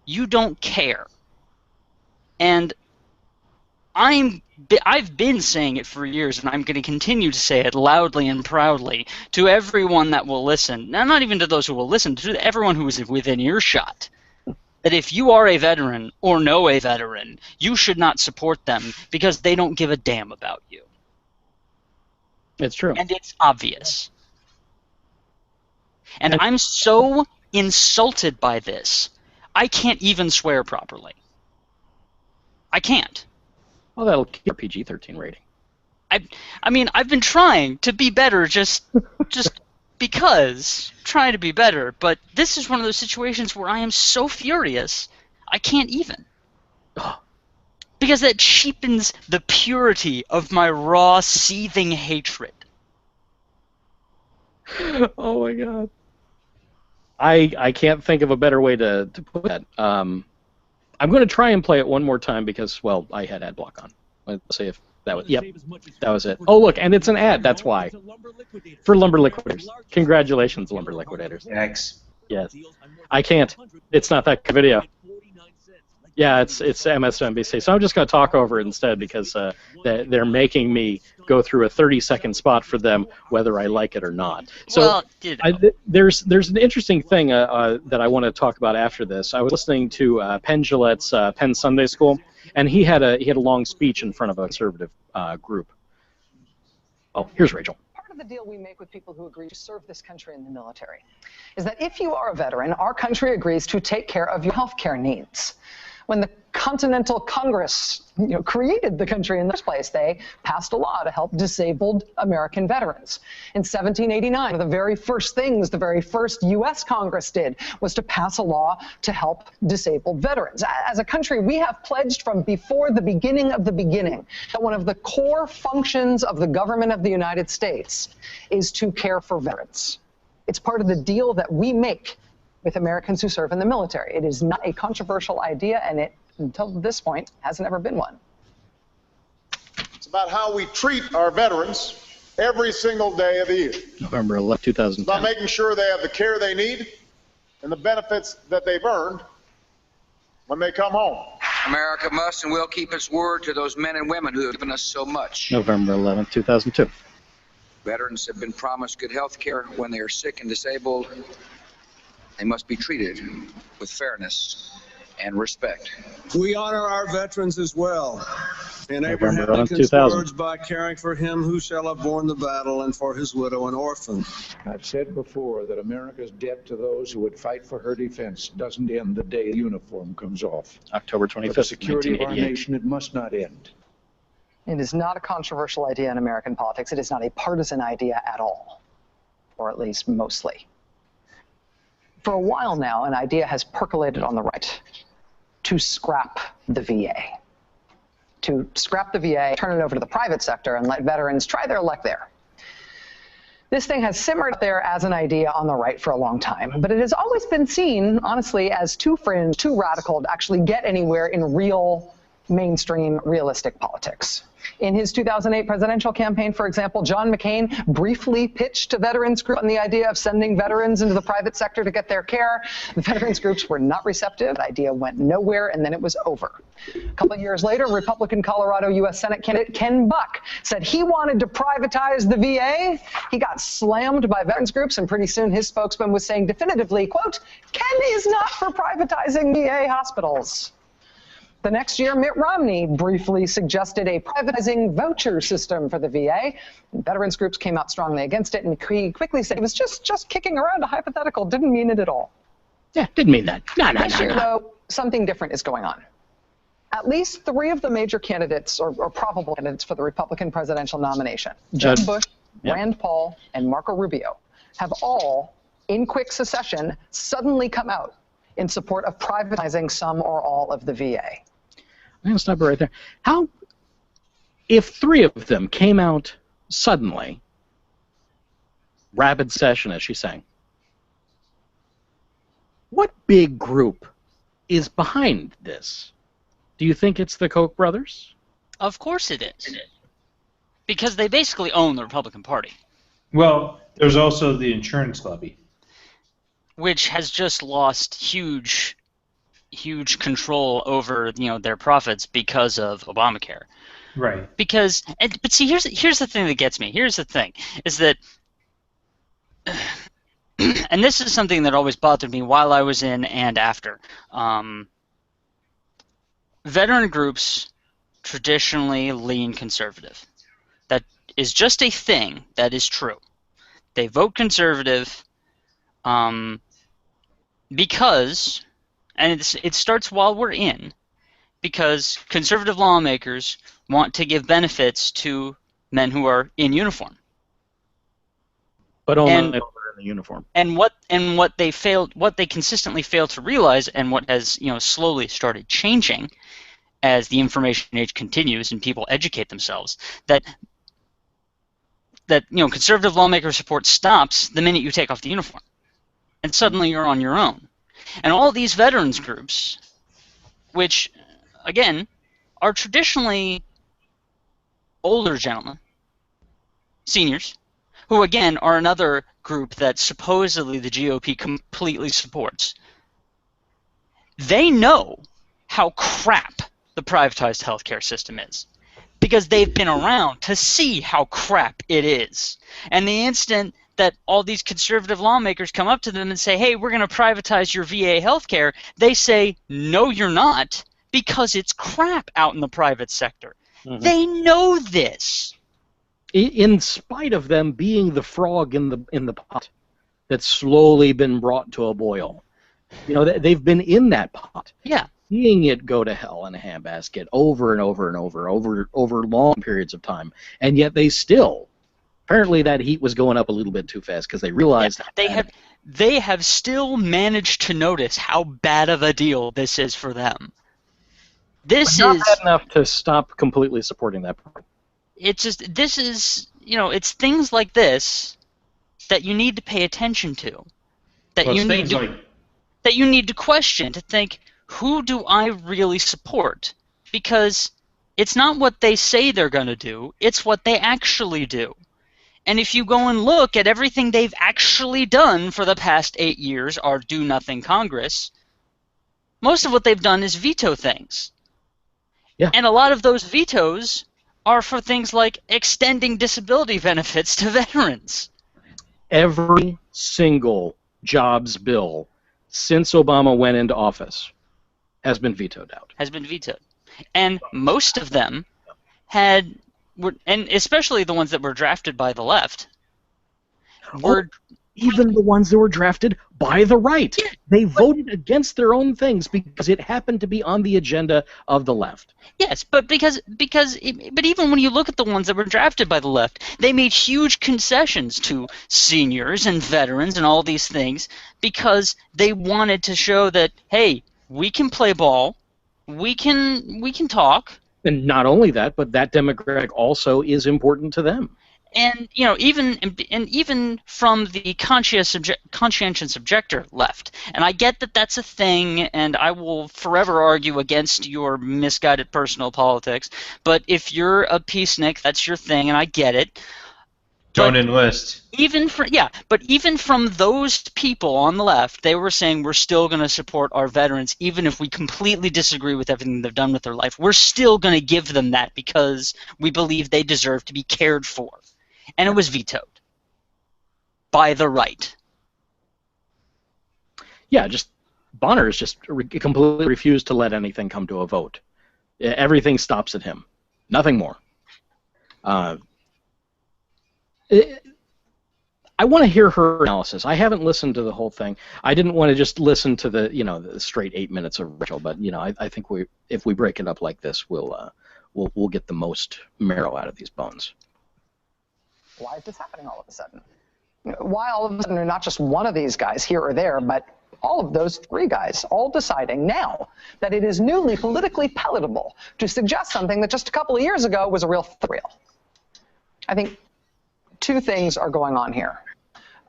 You don't care. And I've been saying it for years, and I'm going to continue to say it loudly and proudly to everyone that will listen. Now, not even to those who will listen, to everyone who is within earshot. That if you are a veteran or know a veteran, you should not support them because they don't give a damn about you. It's true. And it's obvious. And I'm so insulted by this, I can't even swear properly. I can't. Well, that'll keep your PG-13 rating. I mean, I've been trying to be better just because, trying to be better, but this is one of those situations where I am so furious, I can't even. Because that cheapens the purity of my raw, seething hatred. Oh my God. I can't think of a better way to put that. I'm going to try and play it one more time because, well, I had ad block on. Let's see if that was. Yep, that was it. Oh, look, and it's an ad. That's why. For Lumber Liquidators. Congratulations, Lumber Liquidators. X. Yes. I can't. It's not that video. Yeah, it's MSNBC. So I'm just going to talk over it instead because they're making me go through a 30-second spot for them whether I like it or not. So there's an interesting thing that I want to talk about after this. I was listening to Penn Jillette's Penn Sunday School, and he had a long speech in front of a conservative group. Oh, here's Rachel. Part of of the deal we make with people who agree to serve this country in the military is that if you are a veteran, our country agrees to take care of your health care needs. When the Continental Congress created the country in the first place, they passed a law to help disabled American veterans. In 1789, one of the very first things the very first U.S. Congress did was to pass a law to help disabled veterans. As a country, we have pledged from before the beginning of the beginning that one of the core functions of the government of the United States is to care for veterans. It's part of the deal that we make with Americans who serve in the military. It is not a controversial idea, and it, until this point, hasn't ever been one. It's about how we treat our veterans every single day of the year. November 11, 2010. It's about making sure they have the care they need and the benefits that they've earned when they come home. America must and will keep its word to those men and women who have given us so much. November 11, 2002. Veterans have been promised good health care when they are sick and disabled. They must be treated with fairness and respect. We honor our veterans as well. In November Abraham 11, Lincoln's 2000. words, by caring for him who shall have borne the battle and for his widow and orphan. I've said before that America's debt to those who would fight for her defense doesn't end the day the uniform comes off. October For the 25th, security of our 1988. nation, it must not end. It is not a controversial idea in American politics. It is not a partisan idea at all, or at least mostly. For a while now, an idea has percolated on the right to scrap the VA. To scrap the VA, turn it over to the private sector, and let veterans try their luck there. This thing has simmered there as an idea on the right for a long time, but it has always been seen, honestly, as too fringe, too radical to actually get anywhere in real, mainstream, realistic politics. In his 2008 presidential campaign, for example, John McCain briefly pitched to veterans groups on the idea of sending veterans into the private sector to get their care. The veterans groups were not receptive. The idea went nowhere, and then it was over. A couple of years later, Republican Colorado U.S. Senate candidate Ken Buck said he wanted to privatize the VA. He got slammed by veterans groups, and pretty soon his spokesman was saying definitively, quote, "Ken is not for privatizing VA hospitals." The next year, Mitt Romney briefly suggested a privatizing voucher system for the VA. Veterans groups came out strongly against it, and he quickly said it was just kicking around a hypothetical, didn't mean it at all. Yeah, didn't mean that. No. This year, though, something different is going on. At least three of the major candidates, or probable candidates for the Republican presidential nomination, Jeb Bush, Rand Paul, and Marco Rubio, have all, in quick succession, suddenly come out in support of privatizing some or all of the VA. I'm going to stop it right there. How, if three of them came out suddenly, rapid session, as she's saying, what big group is behind this? Do you think it's the Koch brothers? Of course it is. Because they basically own the Republican Party. Well, there's also the insurance lobby, which has just lost huge control over their profits because of Obamacare. Right. Because, but see, here's the thing that gets me. Here's the thing, is that, and this is something that always bothered me while I was in and after. Veteran groups traditionally lean conservative. That is just a thing that is true. They vote conservative because, and it starts while we're in, because conservative lawmakers want to give benefits to men who are in uniform. But only in the uniform. And what they consistently fail to realize, and what has slowly started changing as the information age continues and people educate themselves, that conservative lawmaker support stops the minute you take off the uniform, and suddenly you're on your own. And all these veterans groups, which, again, are traditionally older gentlemen, seniors, who, again, are another group that supposedly the GOP completely supports, they know how crap the privatized healthcare system is, because they've been around to see how crap it is. And the instant that all these conservative lawmakers come up to them and say, hey, we're going to privatize your VA healthcare, they say, no, you're not, because it's crap out in the private sector. Mm-hmm. They know this. in spite of them being the frog in the pot that's slowly been brought to a boil. You know, they've been in that pot. Yeah. Seeing it go to hell in a handbasket over and over and over long periods of time, and yet they still, apparently that heat was going up a little bit too fast because they realized they have still managed to notice how bad of a deal this is for them. This not is bad enough to stop completely supporting that part. It's just, this is, you know, it's things like this that you need to pay attention to, that you need to question, to think, who do I really support? Because it's not what they say they're going to do, it's what they actually do. And if you go and look at everything they've actually done for the past 8 years, our do-nothing Congress, most of what they've done is veto things. Yeah. And a lot of those vetoes are for things like extending disability benefits to veterans. Every single jobs bill since Obama went into office has been vetoed out. Has been vetoed. And most of them and especially the ones that were drafted by the left, even the ones that were drafted by the right. Yeah, they voted against their own things because it happened to be on the agenda of the left. Yes, but but even when you look at the ones that were drafted by the left, they made huge concessions to seniors and veterans and all these things because they wanted to show that, hey, we can play ball, we can talk. And not only that, but that demographic also is important to them. And you know, even from the conscientious objector left, and I get that that's a thing, and I will forever argue against your misguided personal politics. But if you're a peacenik, that's your thing, and I get it. Don't enlist. Even from those people on the left, they were saying we're still going to support our veterans, even if we completely disagree with everything they've done with their life. We're still going to give them that because we believe they deserve to be cared for. And it was vetoed by the right. Yeah, Bonner's just completely refused to let anything come to a vote. Everything stops at him. Nothing more. I want to hear her analysis. I haven't listened to the whole thing. I didn't want to just listen to the straight 8 minutes of Rachel, but I think if we break it up like this, we'll get the most marrow out of these bones. Why is this happening all of a sudden? Why all of a sudden are not just one of these guys here or there, but all of those three guys all deciding now that it is newly politically palatable to suggest something that just a couple of years ago was a real thrill? I think two things are going on here.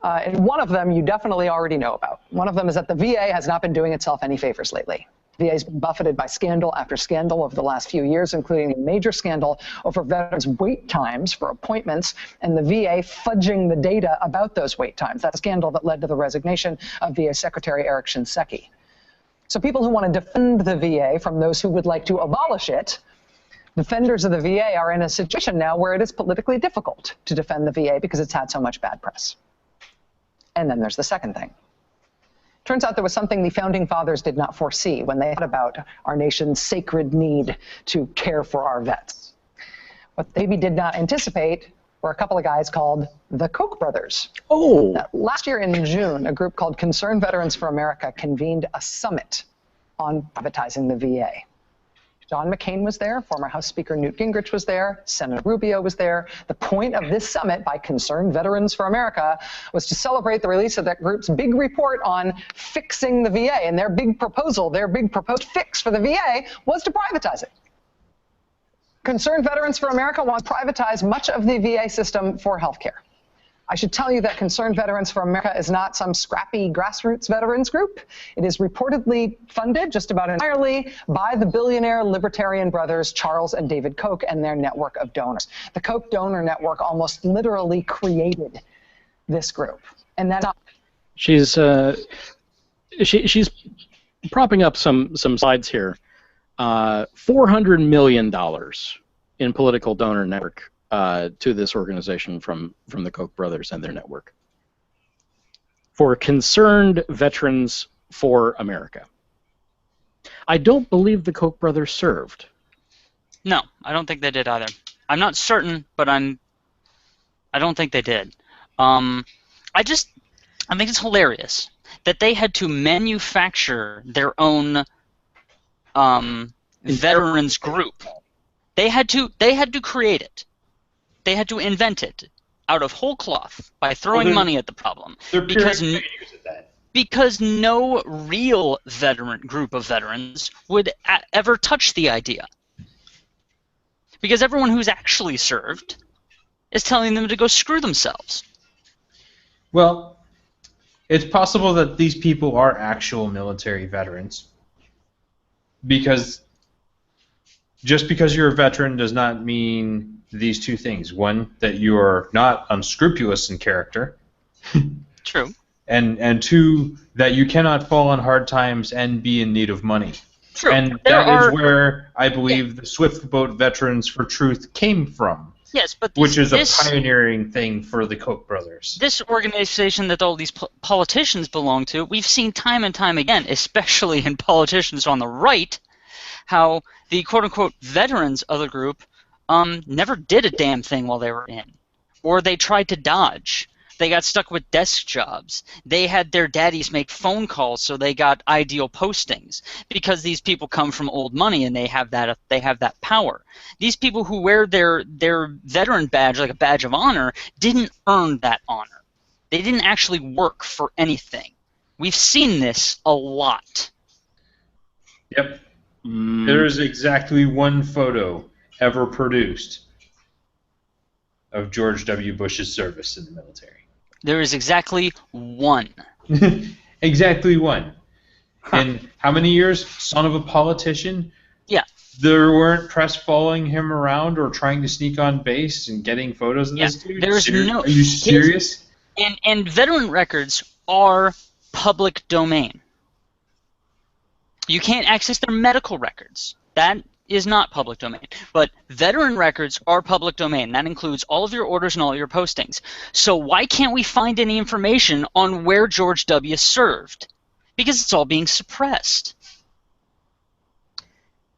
And one of them you definitely already know about. One of them is that the VA has not been doing itself any favors lately. The VA has been buffeted by scandal after scandal over the last few years, including a major scandal over veterans' wait times for appointments, and the VA fudging the data about those wait times. That's a scandal that led to the resignation of VA Secretary Eric Shinseki. So people who want to defend the VA from those who would like to abolish it, defenders of the VA are in a situation now where it is politically difficult to defend the VA because it's had so much bad press. And then there's the second thing. Turns out there was something the Founding Fathers did not foresee when they thought about our nation's sacred need to care for our vets. What they maybe did not anticipate were a couple of guys called the Koch brothers. Oh! Last year in June, a group called Concerned Veterans for America convened a summit on privatizing the VA. John McCain was there, former House Speaker Newt Gingrich was there, Senator Rubio was there. The point of this summit by Concerned Veterans for America was to celebrate the release of that group's big report on fixing the VA, and their big proposed fix for the VA was to privatize it. Concerned Veterans for America wants to privatize much of the VA system for healthcare. I should tell you that Concerned Veterans for America is not some scrappy grassroots veterans group. It is reportedly funded just about entirely by the billionaire libertarian brothers Charles and David Koch and their network of donors. The Koch donor network almost literally created this group. And that's not... She's propping up some slides here. $400 million in political donor network to this organization from the Koch brothers and their network for Concerned Veterans for America. I don't believe the Koch brothers served. No, I don't think they did either. I'm not certain, but I'm I don't think they did. I think it's hilarious that they had to manufacture their own veterans group. They had to create it. They had to invent it out of whole cloth by throwing money at the problem. Because no real group of veterans would ever touch the idea. Because everyone who's actually served is telling them to go screw themselves. Well, it's possible that these people are actual military veterans. Because just because you're a veteran does not mean these two things. One, that you are not unscrupulous in character. True. And two, that you cannot fall on hard times and be in need of money. True. And that is where I believe the Swift Boat Veterans for Truth came from. Yes, but which is a pioneering thing for the Koch brothers. This organization that all these politicians belong to, we've seen time and time again, especially in politicians on the right, how the quote-unquote veterans of the group never did a damn thing while they were in. Or they tried to dodge. They got stuck with desk jobs. They had their daddies make phone calls so they got ideal postings because these people come from old money and they have that power. These people who wear their veteran badge like a badge of honor didn't earn that honor. They didn't actually work for anything. We've seen this a lot. Yep. There is exactly one photo ever produced of George W. Bush's service in the military. There is exactly one. Exactly one. In how many years? Son of a politician? Yeah. There weren't press following him around or trying to sneak on base and getting photos of this dude? Are you serious? And veteran records are public domain. You can't access their medical records. That is not public domain. But veteran records are public domain. That includes all of your orders and all your postings. So why can't we find any information on where George W. served? Because it's all being suppressed.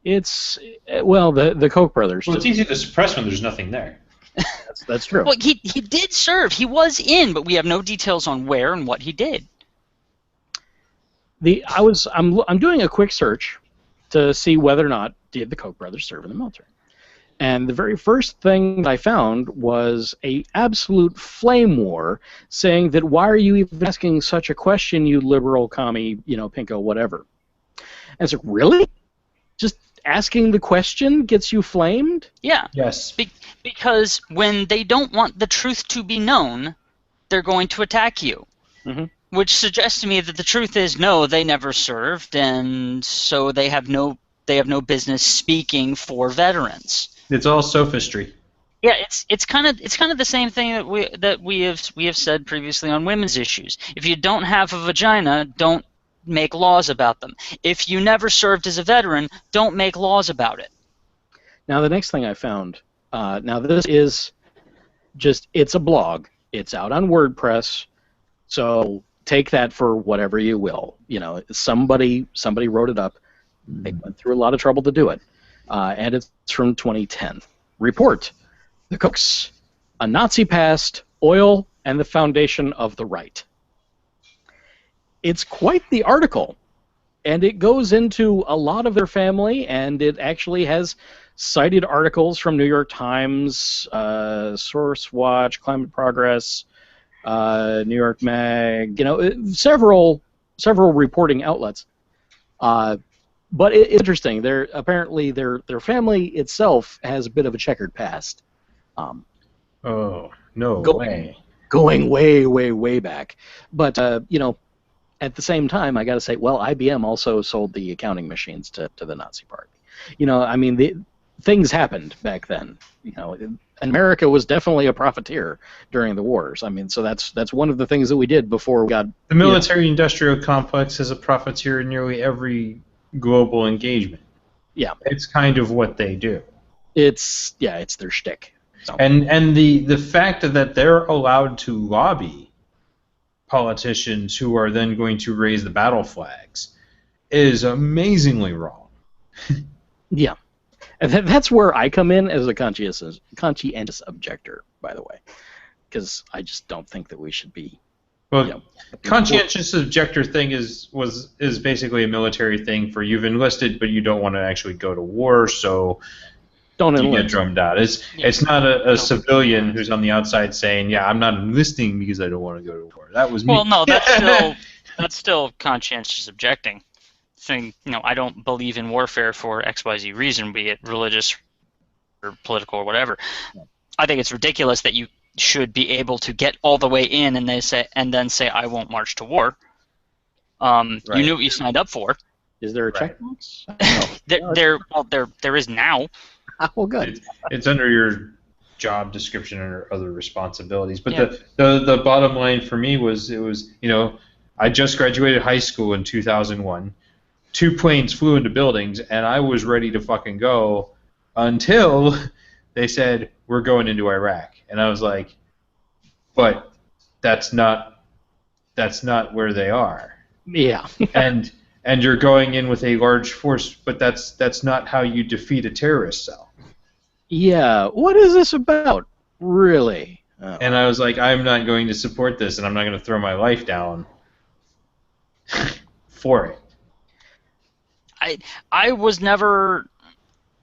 It's, well, the Koch brothers. Well, it's easy to suppress when there's nothing there. That's true. Well, he did serve. He was in, but we have no details on where and what he did. I'm doing a quick search to see whether or not did the Koch brothers serve in the military. And the very first thing that I found was a absolute flame war saying that why are you even asking such a question, you liberal commie, pinko, whatever. And it's like, really? Just asking the question gets you flamed? Yeah. Yes. Because when they don't want the truth to be known, they're going to attack you. Mm-hmm. Which suggests to me that the truth is no, they never served, and so they have no business speaking for veterans. It's all sophistry. Yeah, it's kind of the same thing that we have said previously on women's issues. If you don't have a vagina, don't make laws about them. If you never served as a veteran, don't make laws about it. Now the next thing I found, now this is just, it's a blog. It's out on WordPress, so take that for whatever you will. Somebody wrote it up. They went through a lot of trouble to do it. And it's from 2010. Report: The Kochs, a Nazi past, oil, and the foundation of the right. It's quite the article, and it goes into a lot of their family, and it actually has cited articles from New York Times, Source Watch, Climate Progress, New York Mag, several reporting outlets. But it's interesting. Apparently their family itself has a bit of a checkered past. Oh, no way. Going way, way, way back. But at the same time, I got to say, well, IBM also sold the accounting machines to the Nazi Party. Things happened back then. America was definitely a profiteer during the wars. So that's one of the things that we did before we got... The military-industrial complex is a profiteer in nearly every global engagement. Yeah. It's kind of what they do. It's their shtick. So. And the fact that they're allowed to lobby politicians who are then going to raise the battle flags is amazingly wrong. Yeah. And that's where I come in as a conscientious objector, by the way. because I just don't think that we should be. Well, conscientious objector thing is basically a military thing for you've enlisted, but you don't want to actually go to war, so don't you enlist. get drummed out. It's not a civilian who's on the outside saying, "Yeah, I'm not enlisting because I don't want to go to war." That was me. Well, no, that's still conscientious objecting. Saying, I don't believe in warfare for XYZ reason, be it religious or political or whatever. I think it's ridiculous that you should be able to get all the way in and then say I won't march to war. Right. You knew what you signed up for. Is there a checkbox? There is now. Well, good. It's under your job description or other responsibilities. But the bottom line for me was I just graduated high school in 2001. 2 planes flew into buildings, and I was ready to fucking go until they said, we're going into Iraq. And I was like, but that's not where they are. Yeah. and you're going in with a large force, but that's not how you defeat a terrorist cell. Yeah. What is this about? Really? Oh. And I was like, I'm not going to support this, and I'm not going to throw my life down for it. I was never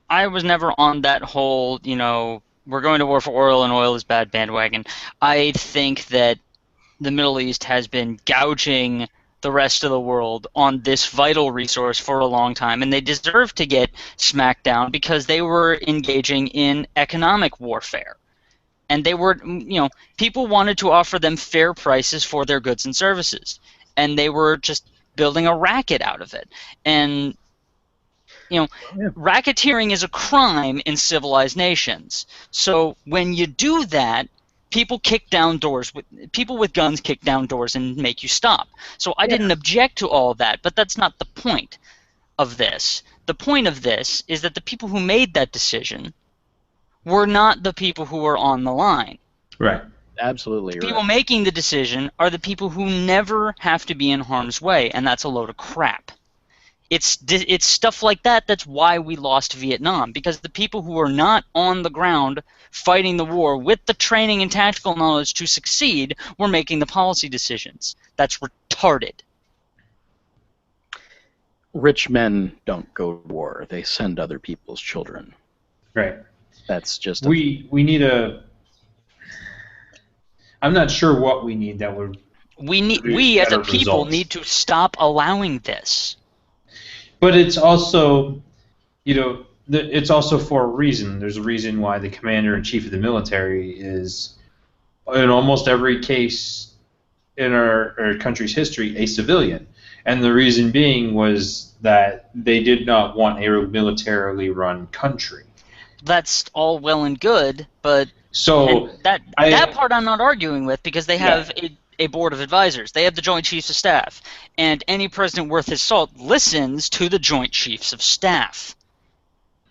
on that whole, we're going to war for oil and oil is bad bandwagon. I think that the Middle East has been gouging the rest of the world on this vital resource for a long time, and they deserve to get smacked down because they were engaging in economic warfare. And they were, people wanted to offer them fair prices for their goods and services, and they were just building a racket out of it. And racketeering is a crime in civilized nations. So when you do that, people kick down doors. People with guns kick down doors and make you stop. So I didn't object to all of that, but that's not the point of this. The point of this is that the people who made that decision were not the people who were on the line. Right. Absolutely. The people making the decision are the people who never have to be in harm's way, and that's a load of crap. It's stuff like that that's why we lost Vietnam, because the people who are not on the ground fighting the war with the training and tactical knowledge to succeed were making the policy decisions. That's retarded. Rich men don't go to war. They send other people's children. Right. That's just... We need a... I'm not sure what we need that would... We as a people need to stop allowing this. But it's also, it's also for a reason. There's a reason why the commander-in-chief of the military is, in almost every case in our country's history, a civilian. And the reason being was that they did not want a militarily run country. That's all well and good, but that part I'm not arguing with, because they have a board of advisors. They have the Joint Chiefs of Staff, and any president worth his salt listens to the Joint Chiefs of Staff.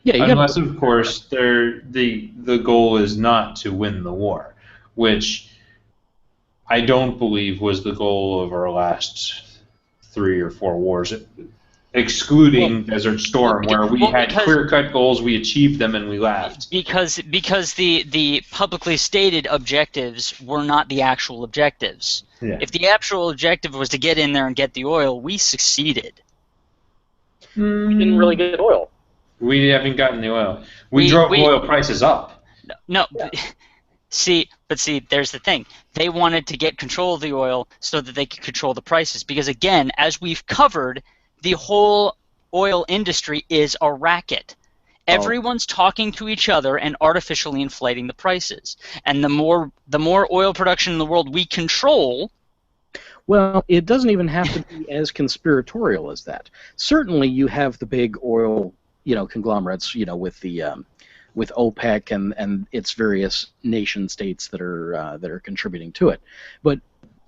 Yeah, unless, of course, the goal is not to win the war, which I don't believe was the goal of our last 3 or 4 wars, excluding Desert Storm, where we had clear-cut goals, we achieved them, and we laughed. Because the publicly stated objectives were not the actual objectives. Yeah. If the actual objective was to get in there and get the oil, we succeeded. We didn't really get oil. We haven't gotten the oil. We drove oil prices up. No. Yeah. See, there's the thing. They wanted to get control of the oil so that they could control the prices. Because, again, as we've covered, the whole oil industry is a racket. Everyone's talking to each other and artificially inflating the prices. And the more oil production in the world we control... Well, it doesn't even have to be as conspiratorial as that. Certainly you have the big oil, conglomerates, with OPEC and its various nation states that are contributing to it. But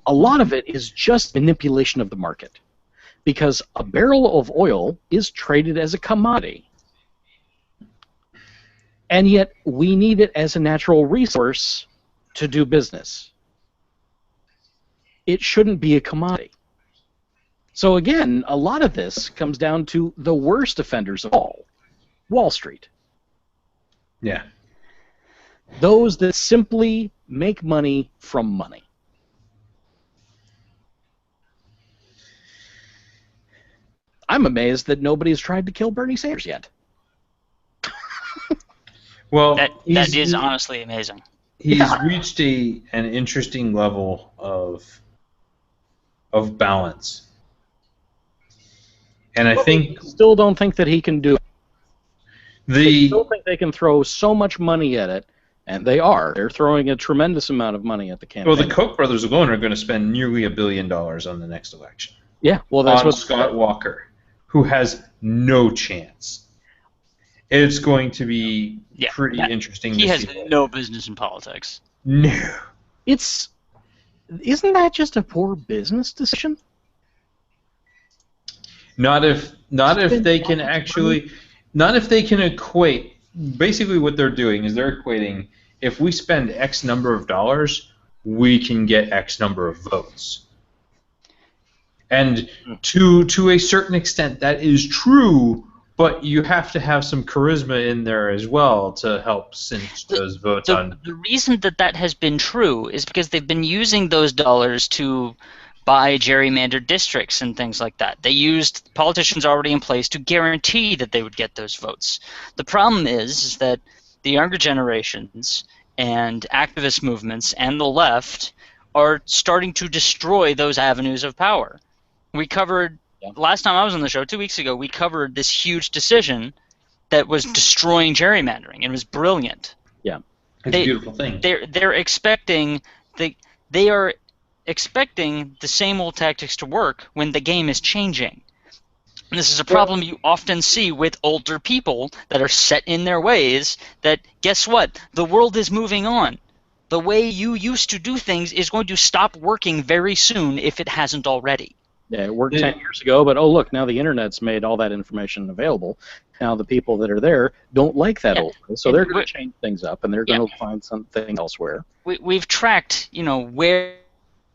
a lot of it is just manipulation of the market. Because a barrel of oil is traded as a commodity. And yet we need it as a natural resource to do business. It shouldn't be a commodity. So again, a lot of this comes down to the worst offenders of all, Wall Street. Yeah. Those that simply make money from money. I'm amazed that nobody's tried to kill Bernie Sanders yet. Well, that is honestly amazing. He's reached an interesting level of balance, and I think still don't think that he can do it. They still think they can throw so much money at it, and they are. They're throwing a tremendous amount of money at the campaign. Well, the Koch brothers alone are going to spend nearly $1 billion on the next election. Yeah, well, that's what Scott Walker, who has no chance. It's going to be pretty interesting. He has no business in politics. No. Isn't that just a poor business decision? Not if they can equate. Basically, what they're doing is they're equating. If we spend X number of dollars, we can get X number of votes. And to a certain extent, that is true. But you have to have some charisma in there as well to help cinch those votes on. The reason that has been true is because they've been using those dollars to buy gerrymandered districts and things like that. They used politicians already in place to guarantee that they would get those votes. The problem is that the younger generations and activist movements and the left are starting to destroy those avenues of power. We covered... Last time I was on the show, 2 weeks ago, we covered this huge decision that was destroying gerrymandering, and it was brilliant. Yeah, it's a beautiful thing. They're expecting they are expecting the same old tactics to work when the game is changing. And this is a problem you often see with older people that are set in their ways. That guess what? The world is moving on. The way you used to do things is going to stop working very soon if it hasn't already. Yeah, it worked 10 years ago, but oh look, now the internet's made all that information available. Now the people that are there don't like that old way, so they're going to change things up, and they're going to find something elsewhere. We've tracked, where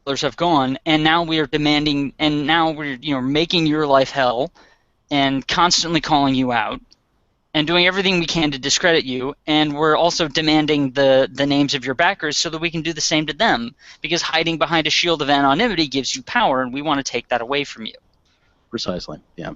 others have gone, and now we are demanding, and now we're making your life hell, and constantly calling you out, and doing everything we can to discredit you, and we're also demanding the names of your backers so that we can do the same to them, because hiding behind a shield of anonymity gives you power, and we want to take that away from you. Precisely, yeah.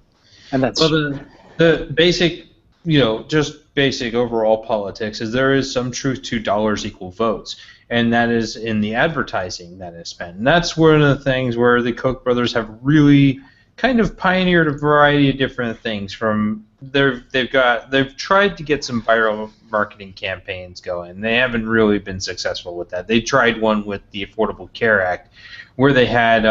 And that's... Well, the basic, just basic overall politics is there is some truth to dollars equal votes, and that is in the advertising that is spent. And that's one of the things where the Koch brothers have really kind of pioneered a variety of different things. From they've tried to get some viral marketing campaigns going. They haven't really been successful with that. They tried one with the Affordable Care Act, where they had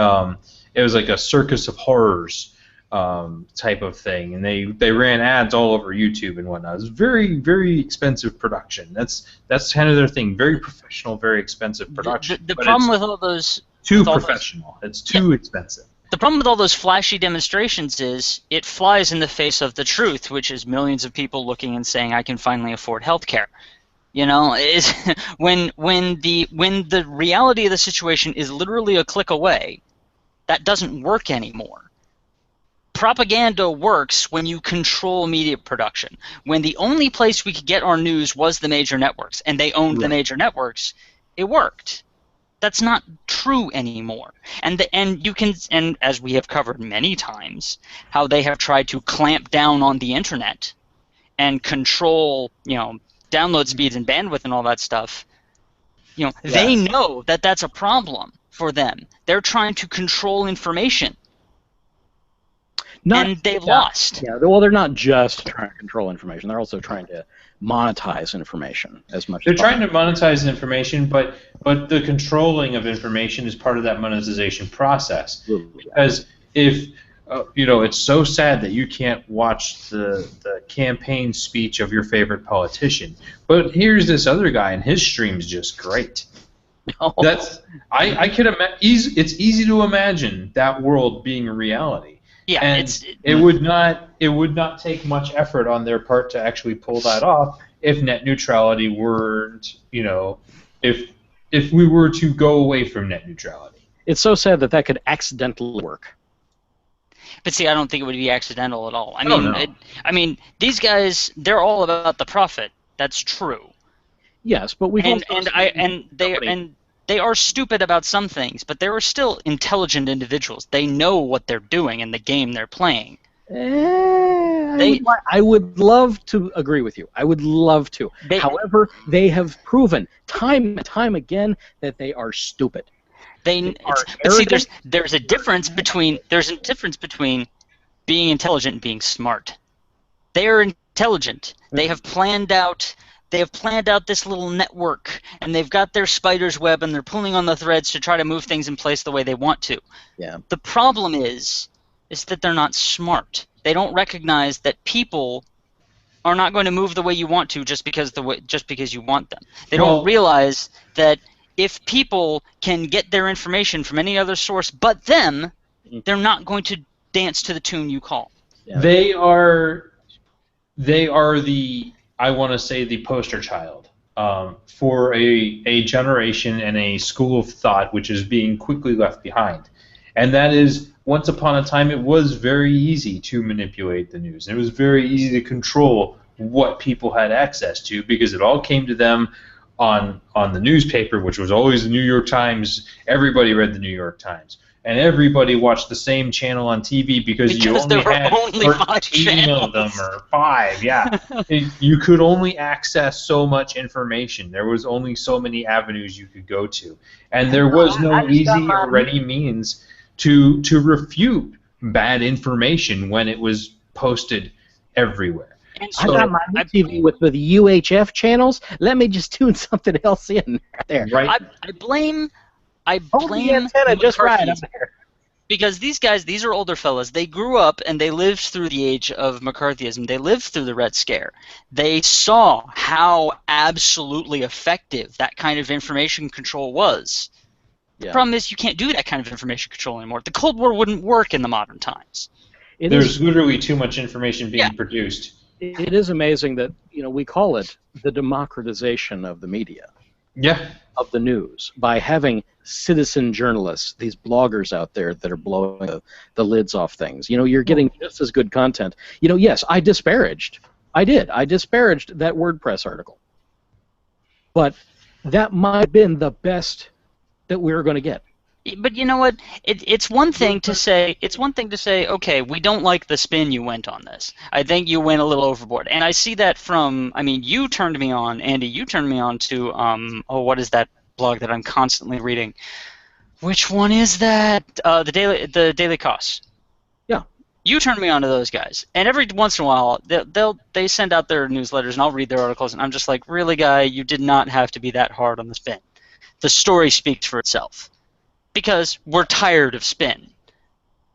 it was like a circus of horrors type of thing, and they ran ads all over YouTube and whatnot. It was very, very expensive production. That's kind of their thing. Very professional, very expensive production. The problem with all those it's too expensive. The problem with all those flashy demonstrations is it flies in the face of the truth, which is millions of people looking and saying, "I can finally afford health care." Is when the reality of the situation is literally a click away, that doesn't work anymore. Propaganda works when you control media production. When the only place we could get our news was the major networks, and they owned the major networks, it worked. That's not true anymore. And as we have covered many times, how they have tried to clamp down on the internet and control, download speeds and bandwidth and all that stuff. They know that that's a problem for them. They're trying to control information. And they've lost. Yeah, well, they're not just trying to control information. They're also trying to monetize information as much. They're as trying to monetize information, but the controlling of information is part of that monetization process. Because if it's so sad that you can't watch the campaign speech of your favorite politician, but here's this other guy and his stream's just great. That's I could imagine. It's easy to imagine that world being a reality. Yeah, and it would not take much effort on their part to actually pull that off if net neutrality weren't, if we were to go away from net neutrality. It's so sad that could accidentally work. But see, I don't think it would be accidental at all. I mean, these guys, they're all about the profit. That's true. Yes, but we they are stupid about some things, but they are still intelligent individuals. They know what they're doing in the game they're playing. I would love to agree with you. I would love to. However, they have proven time and time again that they are stupid. See, there's a difference between being intelligent and being smart. They are intelligent. They have planned out this little network, and they've got their spider's web, and they're pulling on the threads to try to move things in place the way they want to. Yeah. The problem is that they're not smart. They don't recognize that people are not going to move the way you want to just because you want them. They don't realize that if people can get their information from any other source but them, they're not going to dance to the tune you call. Yeah. They are the, I want to say, the poster child for a generation and a school of thought which is being quickly left behind. And that is, once upon a time, it was very easy to manipulate the news. It was very easy to control what people had access to because it all came to them on the newspaper, which was always the New York Times. Everybody read the New York Times. And everybody watched the same channel on TV because you only had 13 of them or 5. Yeah, you could only access so much information. There was only so many avenues you could go to, and there was no easy or ready means to refute bad information when it was posted everywhere. So, I got my TV with the UHF channels. Let me just tune something else in there. Right. I blame the antenna just right up there. Because these are older fellas. They grew up and they lived through the age of McCarthyism. They lived through the Red Scare. They saw how absolutely effective that kind of information control was. The problem is you can't do that kind of information control anymore. The Cold War wouldn't work in the modern times. There's literally too much information being produced. It is amazing that we call it the democratization of the media. Yeah. Of the news by having citizen journalists, these bloggers out there that are blowing the lids off things. You're getting just as good content. Yes, I disparaged that WordPress article. But that might have been the best that we were going to get. But you know what? It's one thing to say. Okay, we don't like the spin you went on this. I think you went a little overboard, and I see that from. I mean, you turned me on, Andy. You turned me on to what is that blog that I'm constantly reading? Which one is that? The Daily Costs. Yeah. You turned me on to those guys, and every once in a while they send out their newsletters, and I'll read their articles, and I'm just like, really, guy, you did not have to be that hard on the spin. The story speaks for itself. Because we're tired of spin.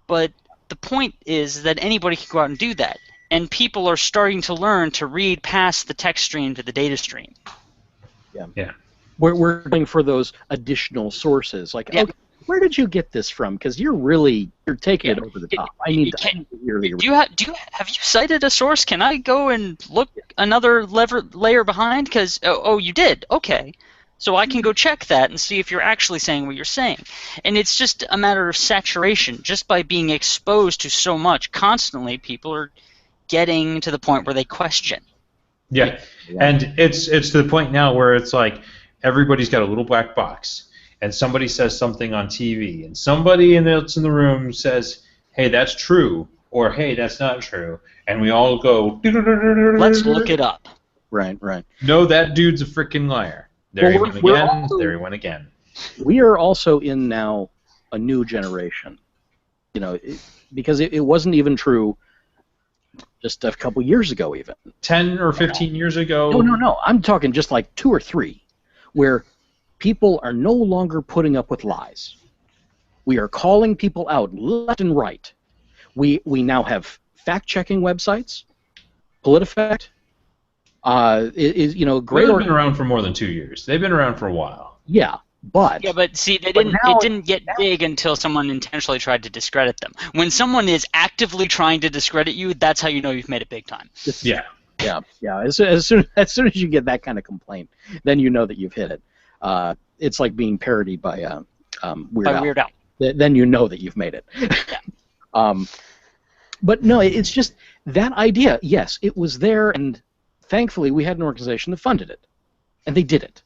But the point is that anybody can go out and do that. And people are starting to learn to read past the text stream to the data stream. Yeah. We're looking for those additional sources. Like, okay, where did you get this from? Because you're taking it over the top. I need to hear the have you cited a source? Can I go and look another layer behind? Because, you did. Okay. So I can go check that and see if you're actually saying what you're saying. And it's just a matter of saturation. Just by being exposed to so much constantly, people are getting to the point where they question. Yeah. And it's to the point now where it's like everybody's got a little black box, and somebody says something on TV, and somebody else in the room says, hey, that's true, or hey, that's not true. And we all go, let's look it up. Right. No, that dude's a freaking liar. There he went again. We are also in now a new generation, because it wasn't even true just a couple years ago even. 10 or 15 years ago? No. I'm talking just like 2 or 3, where people are no longer putting up with lies. We are calling people out left and right. We now have fact-checking websites, PolitiFact. Great. They've been around for more than 2 years. They've been around for a while. Yeah, but see, it didn't get big until someone intentionally tried to discredit them. When someone is actively trying to discredit you, that's how you know you've made it big time. Yeah. As soon as you get that kind of complaint, then you know that you've hit it. It's like being parodied by Weird Al. Then you know that you've made it. Yeah. But no, it's just that idea. Yes, it was there, and thankfully we had an organization that funded it. And they did it.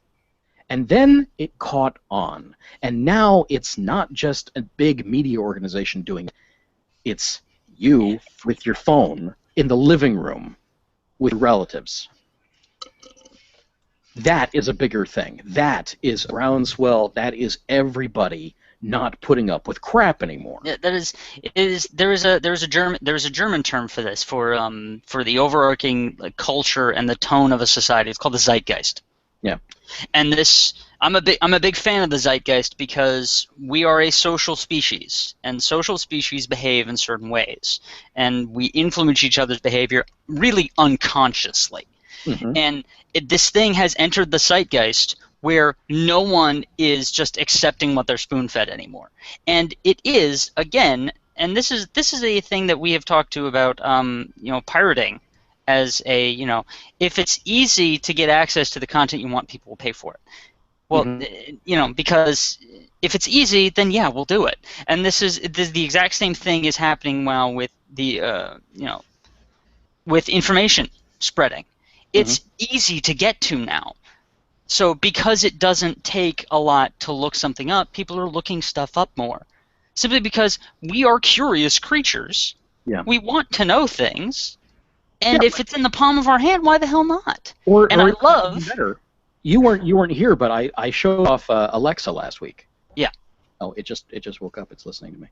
And then it caught on. And now it's not just a big media organization doing it. It's you with your phone in the living room with relatives. That is a bigger thing. That is groundswell. That is everybody not putting up with crap anymore. Yeah, there is a German term for this, for the overarching culture and the tone of a society. It's called the zeitgeist. Yeah. And this, I'm a big fan of the zeitgeist because we are a social species, and social species behave in certain ways, and we influence each other's behavior really unconsciously. Mm-hmm. And this thing has entered the zeitgeist where no one is just accepting what they're spoon-fed anymore. And it is, again, and this is a thing that we have talked to about, pirating. As a, if it's easy to get access to the content you want, people will pay for it. Well, mm-hmm. Because if it's easy, then yeah, we'll do it. And this is the exact same thing is happening now with the, with information spreading. It's mm-hmm. easy to get to now. So because it doesn't take a lot to look something up, people are looking stuff up more. Simply because we are curious creatures. Yeah. We want to know things. And if it's in the palm of our hand, why the hell not? I love. Better. You weren't here, but I showed off Alexa last week. Yeah. Oh, it just woke up. It's listening to me.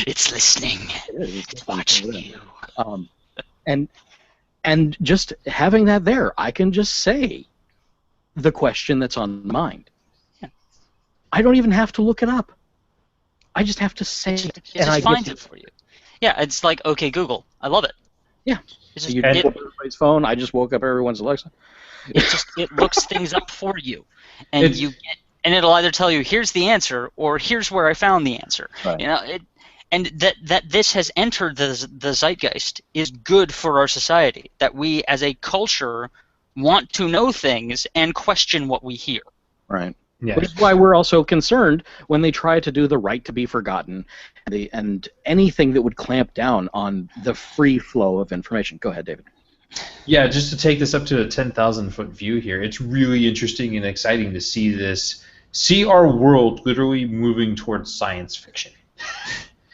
It's listening. It's watching you. And just having that there, I can just say the question that's on my mind. Yeah. I don't even have to look it up. I just have to say it, and I find it for you. Yeah, it's like, okay, Google. I love it. Yeah. It's just, you just everybody's phone. I just woke up everyone's Alexa. It looks things up for you, and and it'll either tell you here's the answer or here's where I found the answer. Right. And that this has entered the zeitgeist is good for our society. That we as a culture want to know things and question what we hear. Right. Yeah. Which is why we're also concerned when they try to do the right to be forgotten and anything that would clamp down on the free flow of information. Go ahead, David. Yeah, just to take this up to a 10,000-foot view here, it's really interesting and exciting to see our world literally moving towards science fiction.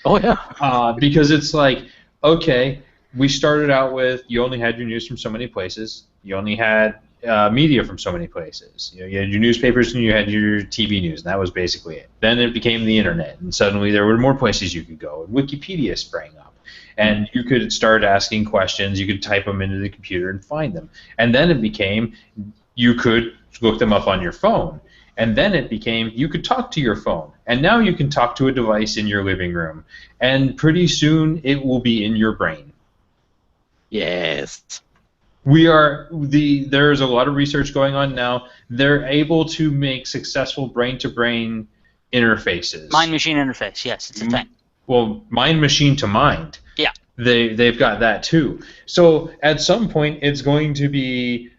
Oh, yeah. Because it's like, okay, we started out with you only had your news from so many places. You only had media from so many places. You had your newspapers and you had your TV news, and that was basically it. Then it became the internet, and suddenly there were more places you could go, and Wikipedia sprang up. And you could start asking questions, you could type them into the computer and find them. And then it became you could look them up on your phone. And then it became you could talk to your phone. And now you can talk to a device in your living room. And pretty soon it will be in your brain. Yes. There's a lot of research going on now. They're able to make successful brain-to-brain interfaces. Mind-machine interface, yes, it's a thing. Well, mind-machine to mind. Yeah. They've got that too. So at some point it's going to be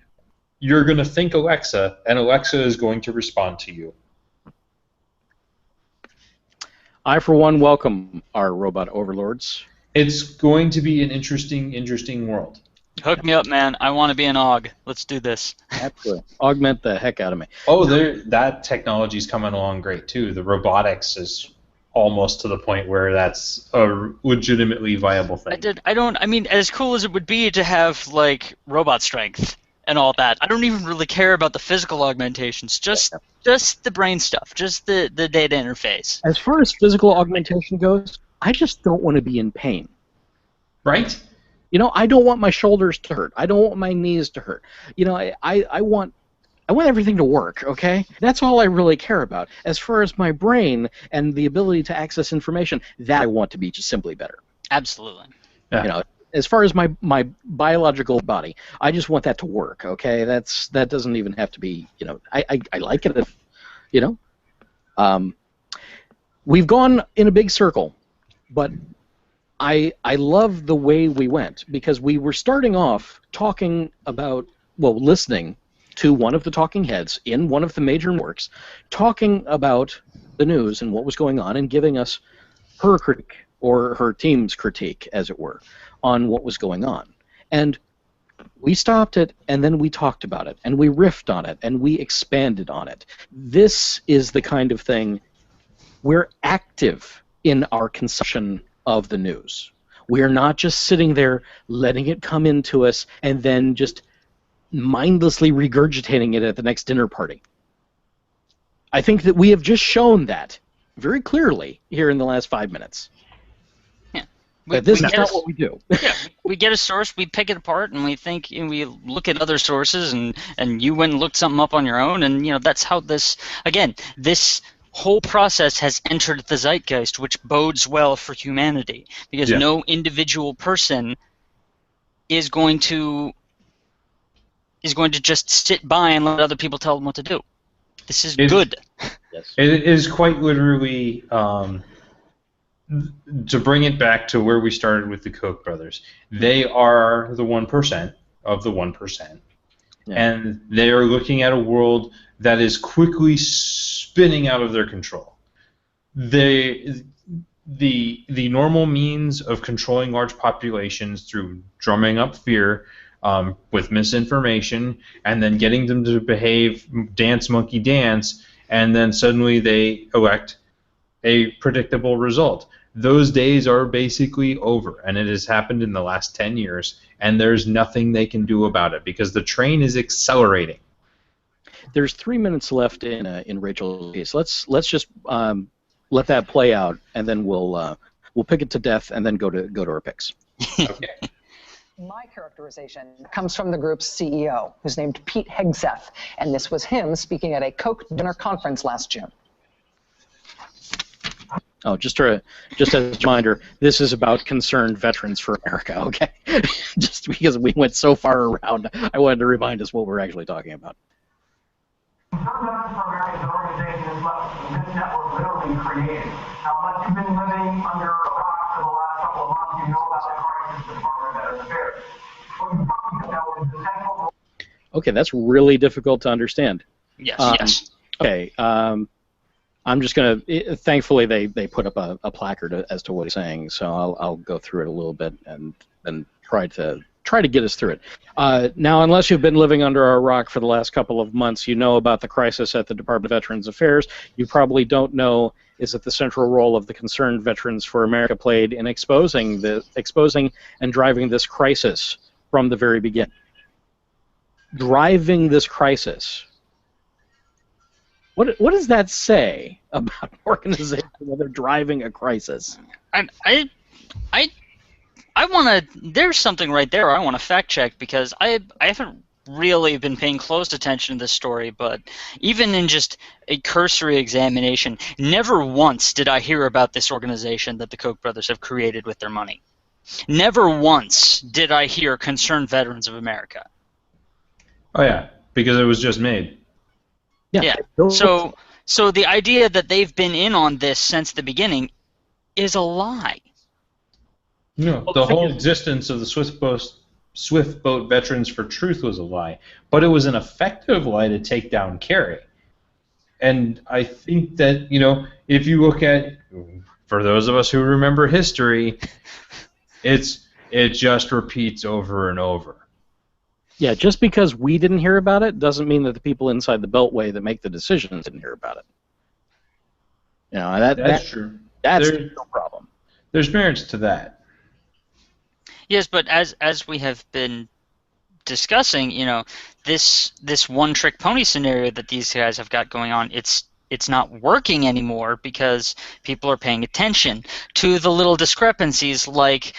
you're going to think Alexa, and Alexa is going to respond to you. I, for one, welcome our robot overlords. It's going to be an interesting world. Hook me up, man. I want to be an AUG. Let's do this. Absolutely. Augment the heck out of me. Oh, that technology's coming along great, too. The robotics is almost to the point where that's a legitimately viable thing. I mean, as cool as it would be to have, like, robot strength and all that, I don't even really care about the physical augmentations, just the brain stuff, just the data interface. As far as physical augmentation goes, I just don't want to be in pain. Right? I don't want my shoulders to hurt. I don't want my knees to hurt. I want everything to work, okay? That's all I really care about. As far as my brain and the ability to access information, that I want to be just simply better. Absolutely. Yeah. As far as my biological body, I just want that to work, okay? That doesn't even have to be, I like it if, we've gone in a big circle, but I love the way we went because we were starting off talking about, listening to one of the talking heads in one of the major networks, talking about the news and what was going on and giving us her critique, or her team's critique, as it were, on what was going on. And We stopped it, and then we talked about it, and we riffed on it, and we expanded on it. This is the kind of thing. We're active in our consumption of the news. We are not just sitting there letting it come into us and then just mindlessly regurgitating it at the next dinner party. I think that we have just shown that very clearly here in the last 5 minutes. But this is not what we do. Yeah, we get a source, we pick it apart, and we think, and we look at other sources, and you went and looked something up on your own, and that's how this whole process has entered the zeitgeist, which bodes well for humanity, because no individual person is going to just sit by and let other people tell them what to do. This is good. Yes. It is quite literally. To bring it back to where we started with the Koch brothers, they are the 1% of the 1%. Yeah. And they are looking at a world that is quickly spinning out of their control. The normal means of controlling large populations through drumming up fear with misinformation and then getting them to behave dance monkey dance, and then suddenly they elect a predictable result. Those days are basically over, and it has happened in the last 10 years, and there's nothing they can do about it because the train is accelerating. There's 3 minutes left in Rachel's piece. Let's just let that play out, and then we'll pick it to death, and then go to our picks. Okay. My characterization comes from the group's CEO, who's named Pete Hegseth, and this was him speaking at a Koch dinner conference last June. Oh, just as a reminder, this is about concerned veterans for America, okay? Just because we went so far around, I wanted to remind us what we're actually talking about. Concerned Veterans for America is an organization this network literally created. Now, unless you've been living under a rock for the last couple of months, you know about the crisis Department of Veterans Affairs. What you probably know is the central... Okay, that's really difficult to understand. Yes, yes. Okay, I'm just going to, thankfully they put up a placard as to what he's saying, so I'll go through it a little bit and try to get us through it. Now, unless you've been living under a rock for the last couple of months, you know about the crisis at the Department of Veterans Affairs. You probably don't know is that the central role of the Concerned Veterans for America played in exposing and driving this crisis from the very beginning. Driving this crisis. What does that say about an organization when they're driving a crisis? I want to. There's something right there I want to fact check because I haven't really been paying close attention to this story, but even in just a cursory examination, never once did I hear about this organization that the Koch brothers have created with their money. Never once did I hear Concerned Veterans of America. Oh yeah, because it was just made. Yeah. So the idea that they've been in on this since the beginning is a lie. No, the whole existence of the Swift Boat Veterans for Truth was a lie, but it was an effective lie to take down Kerry. And I think that, if you look at, for those of us who remember history, it just repeats over and over. Yeah, just because we didn't hear about it doesn't mean that the people inside the Beltway that make the decisions didn't hear about it. That's true. That's the real problem. There's merits to that. Yes, but as we have been discussing, this one-trick pony scenario that these guys have got going on, it's not working anymore because people are paying attention to the little discrepancies, like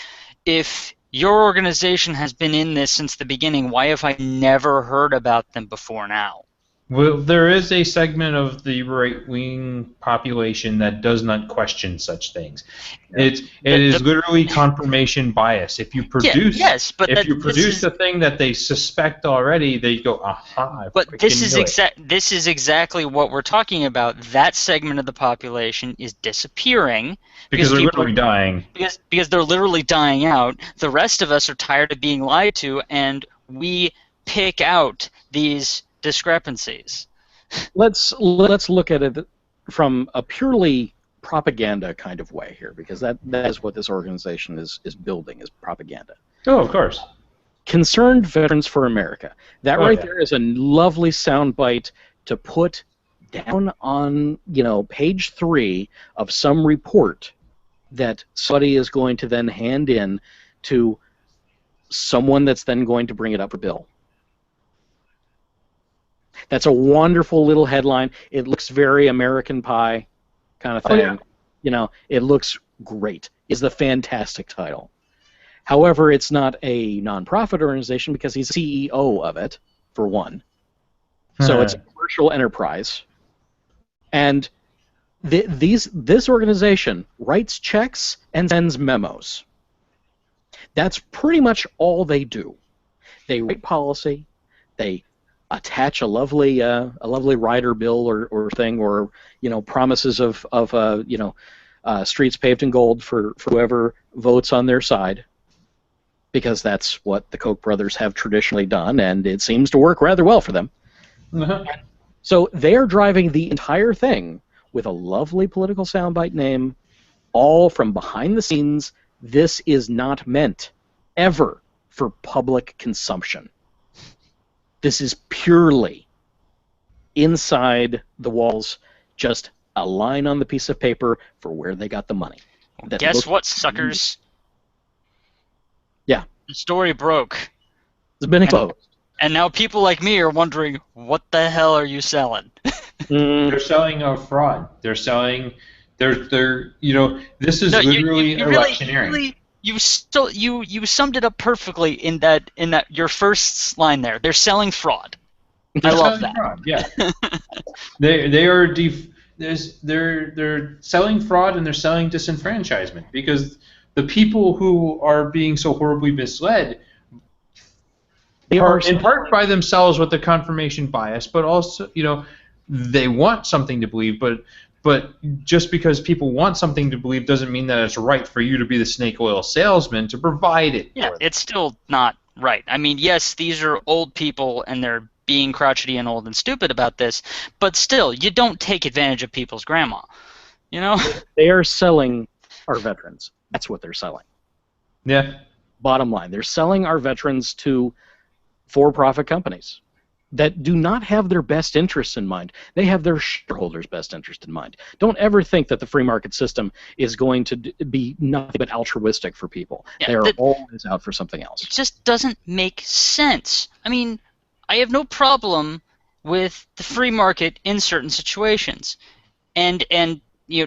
if your organization has been in this since the beginning, why have I never heard about them before now? Well, there is a segment of the right-wing population that does not question such things. It is literally confirmation bias. If you produce, the thing that they suspect already, they go, aha. But this is exactly what we're talking about. That segment of the population is disappearing because they're literally dying. Because they're literally dying out. The rest of us are tired of being lied to, and we pick out these discrepancies. Let's look at it from a purely propaganda kind of way here, because that is what this organization is building, is propaganda. Oh, of course. Concerned Veterans for America. That there is a lovely soundbite to put down on, page 3 of some report that somebody is going to then hand in to someone that's then going to bring it up for bill. That's a wonderful little headline. It looks very American Pie kind of thing. It looks great. It's the fantastic title. However, it's not a nonprofit organization because he's CEO of it, for one. So it's a commercial enterprise. And this organization writes checks and sends memos. That's pretty much all they do. They write policy, they attach a lovely rider bill or thing, or promises of streets paved in gold for whoever votes on their side, because that's what the Koch brothers have traditionally done, and it seems to work rather well for them. So they are driving the entire thing with a lovely political soundbite name, all from behind the scenes. This is not meant ever for public consumption. This is purely inside the walls, just a line on the piece of paper for where they got the money. Guess what, suckers? Yeah. The story broke. It's been exposed. And now people like me are wondering, what the hell are you selling? They're selling a fraud. They're selling. They're this is literally electioneering. Really, you summed it up perfectly in that your first line there. They're selling fraud. I love that. Fraud, yeah. they're selling fraud, and they're selling disenfranchisement, because the people who are being so horribly misled are in part by themselves with the confirmation bias, but also they want something to believe, but just because people want something to believe doesn't mean that it's right for you to be the snake oil salesman to provide it. Yeah, it's still not right. I mean, yes, these are old people and they're being crotchety and old and stupid about this, but still, you don't take advantage of people's grandma. They are selling our veterans. That's what they're selling. Yeah. Bottom line, they're selling our veterans to for-profit companies that do not have their best interests in mind. They have their shareholders' best interest in mind. Don't ever think that the free market system is going to be nothing but altruistic for people. Yeah, they are always out for something else. It just doesn't make sense. I mean, I have no problem with the free market in certain situations, and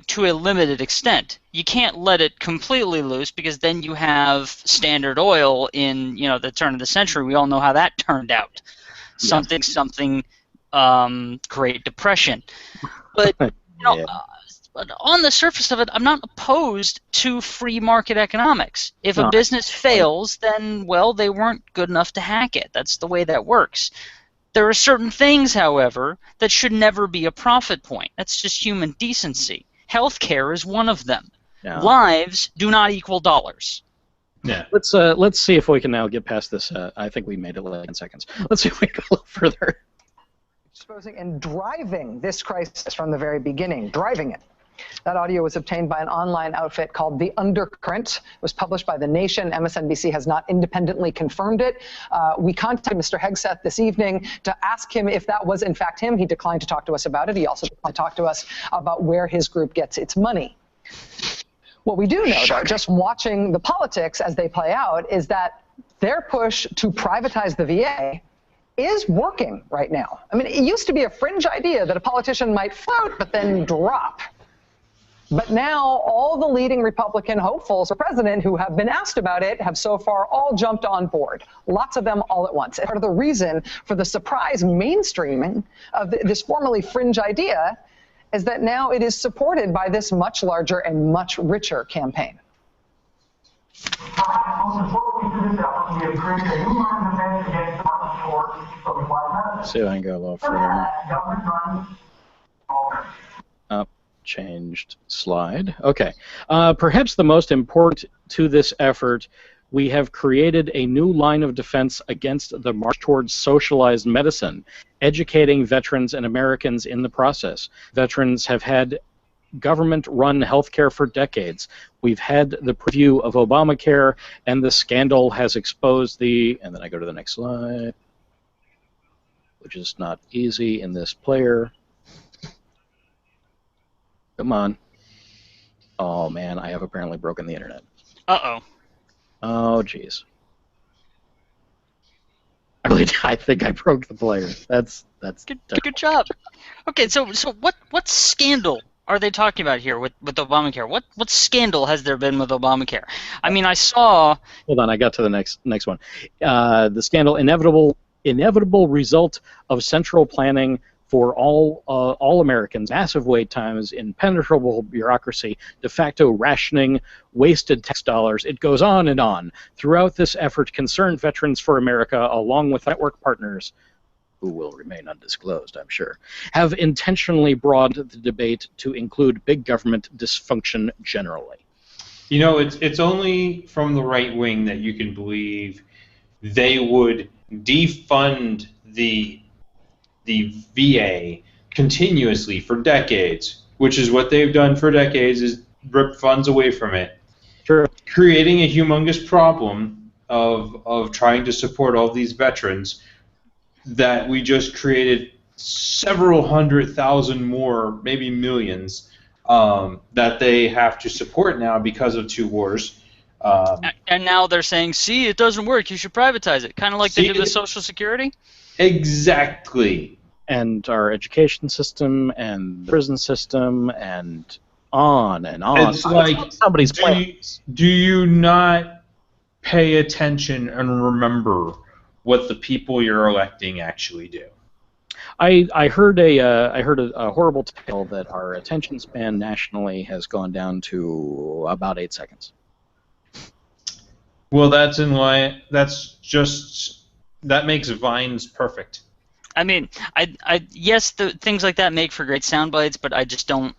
to a limited extent. You can't let it completely loose, because then you have Standard Oil in the turn of the century. We all know how that turned out. Something Great Depression. But but on the surface of it, I'm not opposed to free market economics. If a business fails, then they weren't good enough to hack it. That's the way that works. There are certain things, however, that should never be a profit point. That's just human decency. Healthcare is one of them. Yeah. Lives do not equal dollars. Yeah. Let's see if we can now get past this. I think we made it like 10 seconds. Let's see if we can go a little further. Exposing and driving this crisis from the very beginning, driving it. That audio was obtained by an online outfit called The Undercurrent. It was published by The Nation. MSNBC has not independently confirmed it. We contacted Mr. Hegseth this evening to ask him if that was in fact him. He declined to talk to us about it. He also declined to talk to us about where his group gets its money. What we do know, though, just watching the politics as they play out, is that their push to privatize the VA is working right now. I mean, it used to be a fringe idea that a politician might float but then drop. But now all the leading Republican hopefuls for president who have been asked about it have so far all jumped on board. Lots of them all at once. And part of the reason for the surprise mainstreaming of this formerly fringe idea is that now it is supported by this much larger and much richer campaign. See if I can go a little further. Up. Changed slide. Okay. Perhaps the most important to this effort, we have created a new line of defense against the march towards socialized medicine, educating veterans and Americans in the process. Veterans have had government-run healthcare for decades. We've had the preview of Obamacare, and the scandal has exposed the... And then I go to the next slide, which is not easy in this player. Come on. Oh, man, I have apparently broken the internet. Uh-oh. Oh, jeez. I think I broke the player. That's good job. Okay, so what scandal are they talking about here with Obamacare? What scandal has there been with Obamacare? I mean, I saw. Hold on, I got to the next one. The scandal, inevitable result of central planning for all Americans, massive wait times, impenetrable bureaucracy, de facto rationing, wasted tax dollars. It goes on and on. Throughout this effort, concerned Veterans for America, along with network partners, who will remain undisclosed, I'm sure, have intentionally broadened the debate to include big government dysfunction generally. You know, it's only from the right wing that you can believe they would defund the VA continuously for decades, which is what they've done for decades, is rip funds away from it. Sure. Creating a humongous problem of trying to support all these veterans that we just created several 100,000 more, maybe millions, that they have to support now because of 2 wars. And now they're saying, see, it doesn't work, you should privatize it. Kind of like they did with Social Security? Exactly. And our education system and the prison system and on and on. It's like, somebody's do you not pay attention and remember what the people you're electing actually do? I heard a horrible tale that our attention span nationally has gone down to about 8 seconds. Well, that makes Vines perfect. I mean, yes, things like that make for great sound bites, but I just don't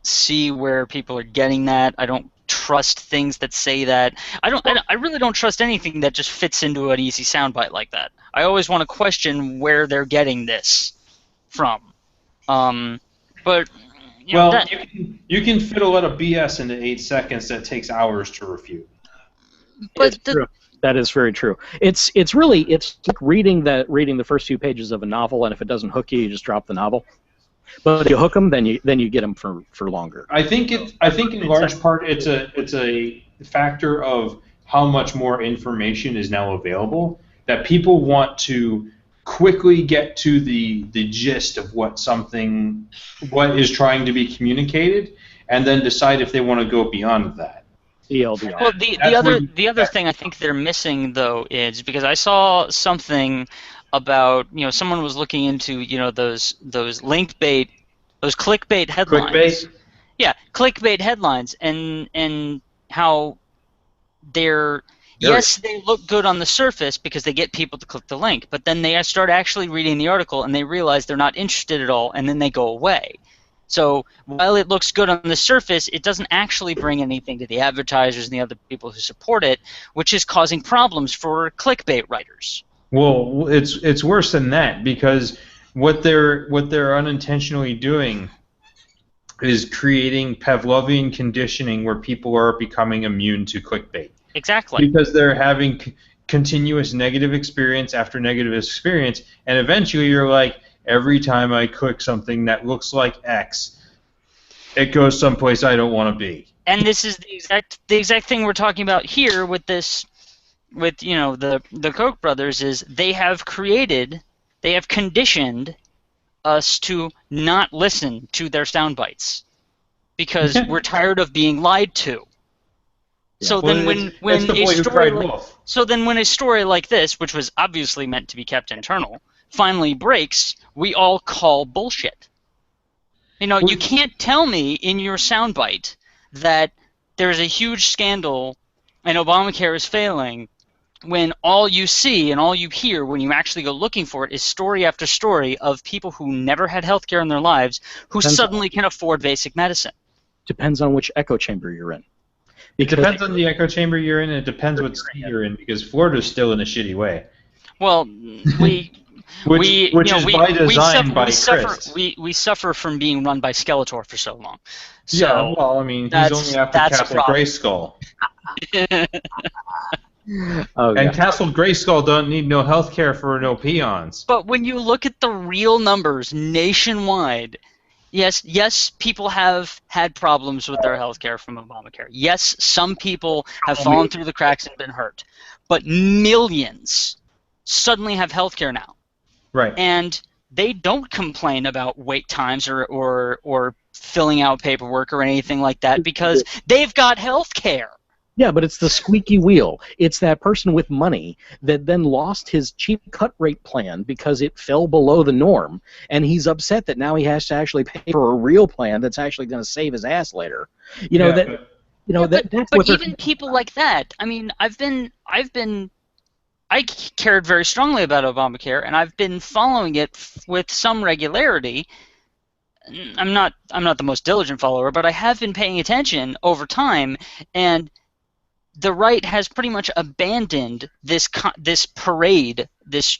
see where people are getting that. I don't trust things that say that. I really don't trust anything that just fits into an easy soundbite like that. I always want to question where they're getting this from. But you can fit a lot of BS into 8 seconds that takes hours to refute. But that is very true. It's like reading the first few pages of a novel, and if it doesn't hook you, you just drop the novel. But if you hook them, then you get them for longer. I think in large part it's a factor of how much more information is now available, that people want to quickly get to the gist of what is trying to be communicated, and then decide if they want to go beyond that. Well, the other thing I think they're missing though is, because I saw something about, someone was looking into, those clickbait headlines. Yeah, clickbait headlines, and how they look good on the surface because they get people to click the link, but then they start actually reading the article and they realize they're not interested at all, and then they go away. So while it looks good on the surface, it doesn't actually bring anything to the advertisers and the other people who support it, which is causing problems for clickbait writers. Well, it's worse than that, because what they're unintentionally doing is creating Pavlovian conditioning where people are becoming immune to clickbait. Exactly. Because they're having continuous negative experience after negative experience, and eventually you're like, every time I click something that looks like X, it goes someplace I don't want to be. And this is the exact thing we're talking about here with this, with the Koch brothers, is they have conditioned us to not listen to their sound bites because we're tired of being lied to. Yeah. So then when a story like this, which was obviously meant to be kept internal, finally breaks, we all call bullshit. You can't tell me in your soundbite that there's a huge scandal and Obamacare is failing when all you see and all you hear when you actually go looking for it is story after story of people who never had health care in their lives who suddenly can afford basic medicine. Depends on which echo chamber you're in. It depends on the echo chamber you're in, and it depends what state you're in, because Florida's still in a shitty way. Well, Which is by design by Chris. We suffer from being run by Skeletor for so long. So yeah, well, I mean, he's only after Castle Grayskull. And Castle Grayskull don't need no health care for no peons. But when you look at the real numbers nationwide, yes, people have had problems with their health care from Obamacare. Yes, some people have fallen through the cracks and been hurt. But millions suddenly have health care now. Right. And they don't complain about wait times or filling out paperwork or anything like that because they've got health care. Yeah, but it's the squeaky wheel. It's that person with money that then lost his cheap cut rate plan because it fell below the norm, and he's upset that now he has to actually pay for a real plan that's actually going to save his ass later. But even people like that. I mean, I cared very strongly about Obamacare, and I've been following it with some regularity. I'm not the most diligent follower, but I have been paying attention over time, and the right has pretty much abandoned this parade, this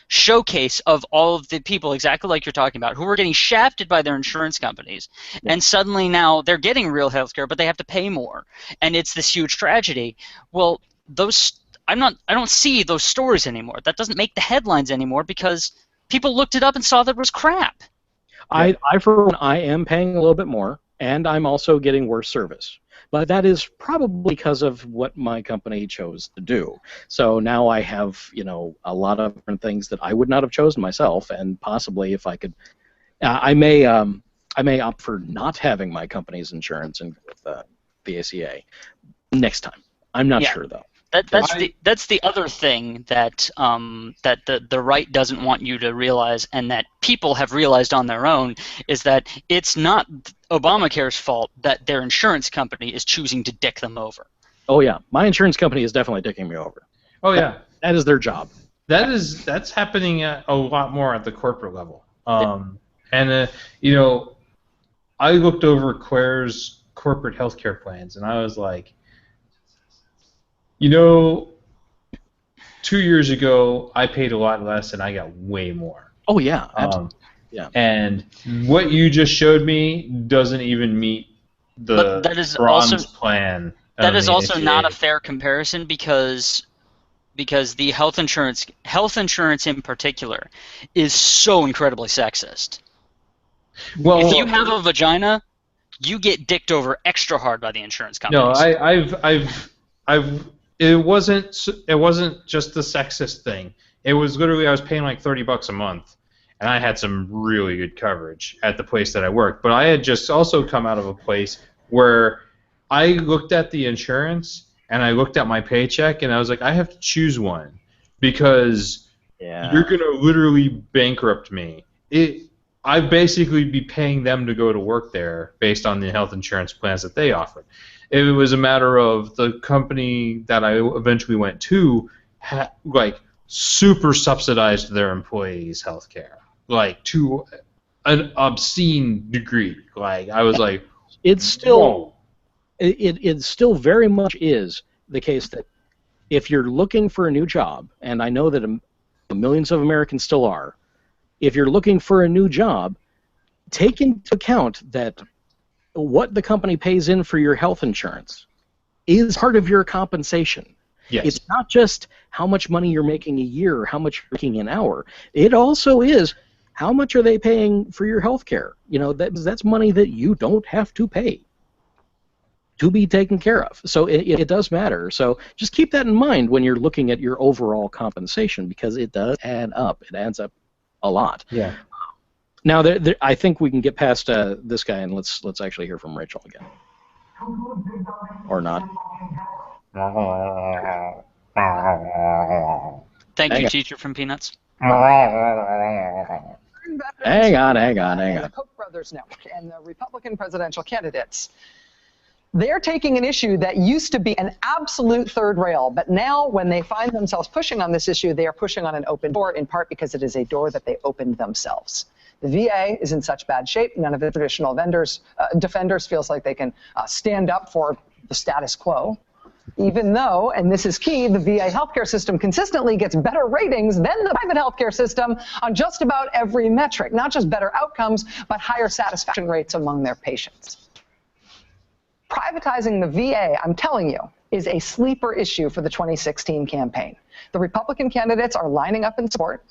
showcase of all of the people, exactly like you're talking about, who are getting shafted by their insurance companies, and suddenly now they're getting real health care, but they have to pay more, and it's this huge tragedy. Well, I don't see those stories anymore. That doesn't make the headlines anymore because people looked it up and saw that it was crap. I for one, I am paying a little bit more, and I'm also getting worse service. But that is probably because of what my company chose to do. So now I have, a lot of different things that I would not have chosen myself, and possibly if I could, I may opt for not having my company's insurance and the ACA next time. I'm not sure though. That's the other thing that the right doesn't want you to realize, and that people have realized on their own, is that it's not Obamacare's fault that their insurance company is choosing to dick them over. Oh yeah, my insurance company is definitely dicking me over. Oh yeah, that is their job. That's happening a lot more at the corporate level. And I looked over Claire's corporate healthcare plans, and I was like, 2 years ago, I paid a lot less, and I got way more. Oh, yeah. Yeah. And what you just showed me doesn't even meet the bronze plan. That is also not a fair comparison because the health insurance in particular is so incredibly sexist. Well, if you have a vagina, you get dicked over extra hard by the insurance companies. No, it wasn't just the sexist thing. It was literally I was paying like $30 a month, and I had some really good coverage at the place that I worked. But I had just also come out of a place where I looked at the insurance and I looked at my paycheck and I was like, I have to choose one because you're gonna literally bankrupt me. I'd basically be paying them to go to work there based on the health insurance plans that they offered. It was a matter of the company that I eventually went to super subsidized their employees' health care, to an obscene degree. I was like, it's still whoa. It still very much is the case that if you're looking for a new job, and I know that millions of Americans still are, if you're looking for a new job, take into account that what the company pays in for your health insurance is part of your compensation. Yes. It's not just how much money you're making a year or how much you're making an hour. It also is how much are they paying for your health care. That's money that you don't have to pay to be taken care of. So it does matter. So just keep that in mind when you're looking at your overall compensation, because it does add up. It adds up a lot. Yeah. Now, I think we can get past this guy, and let's actually hear from Rachel again. Or not. Thank you, teacher from Peanuts. Hang on. The Koch brothers network and the Republican presidential candidates. They're taking an issue that used to be an absolute third rail, but now when they find themselves pushing on this issue, they are pushing on an open door, in part because it is a door that they opened themselves. The VA is in such bad shape, none of the traditional defenders feels like they can stand up for the status quo. Even though, and this is key, the VA healthcare system consistently gets better ratings than the private healthcare system on just about every metric, not just better outcomes, but higher satisfaction rates among their patients. Privatizing the VA, I'm telling you, is a sleeper issue for the 2016 campaign. The Republican candidates are lining up in support,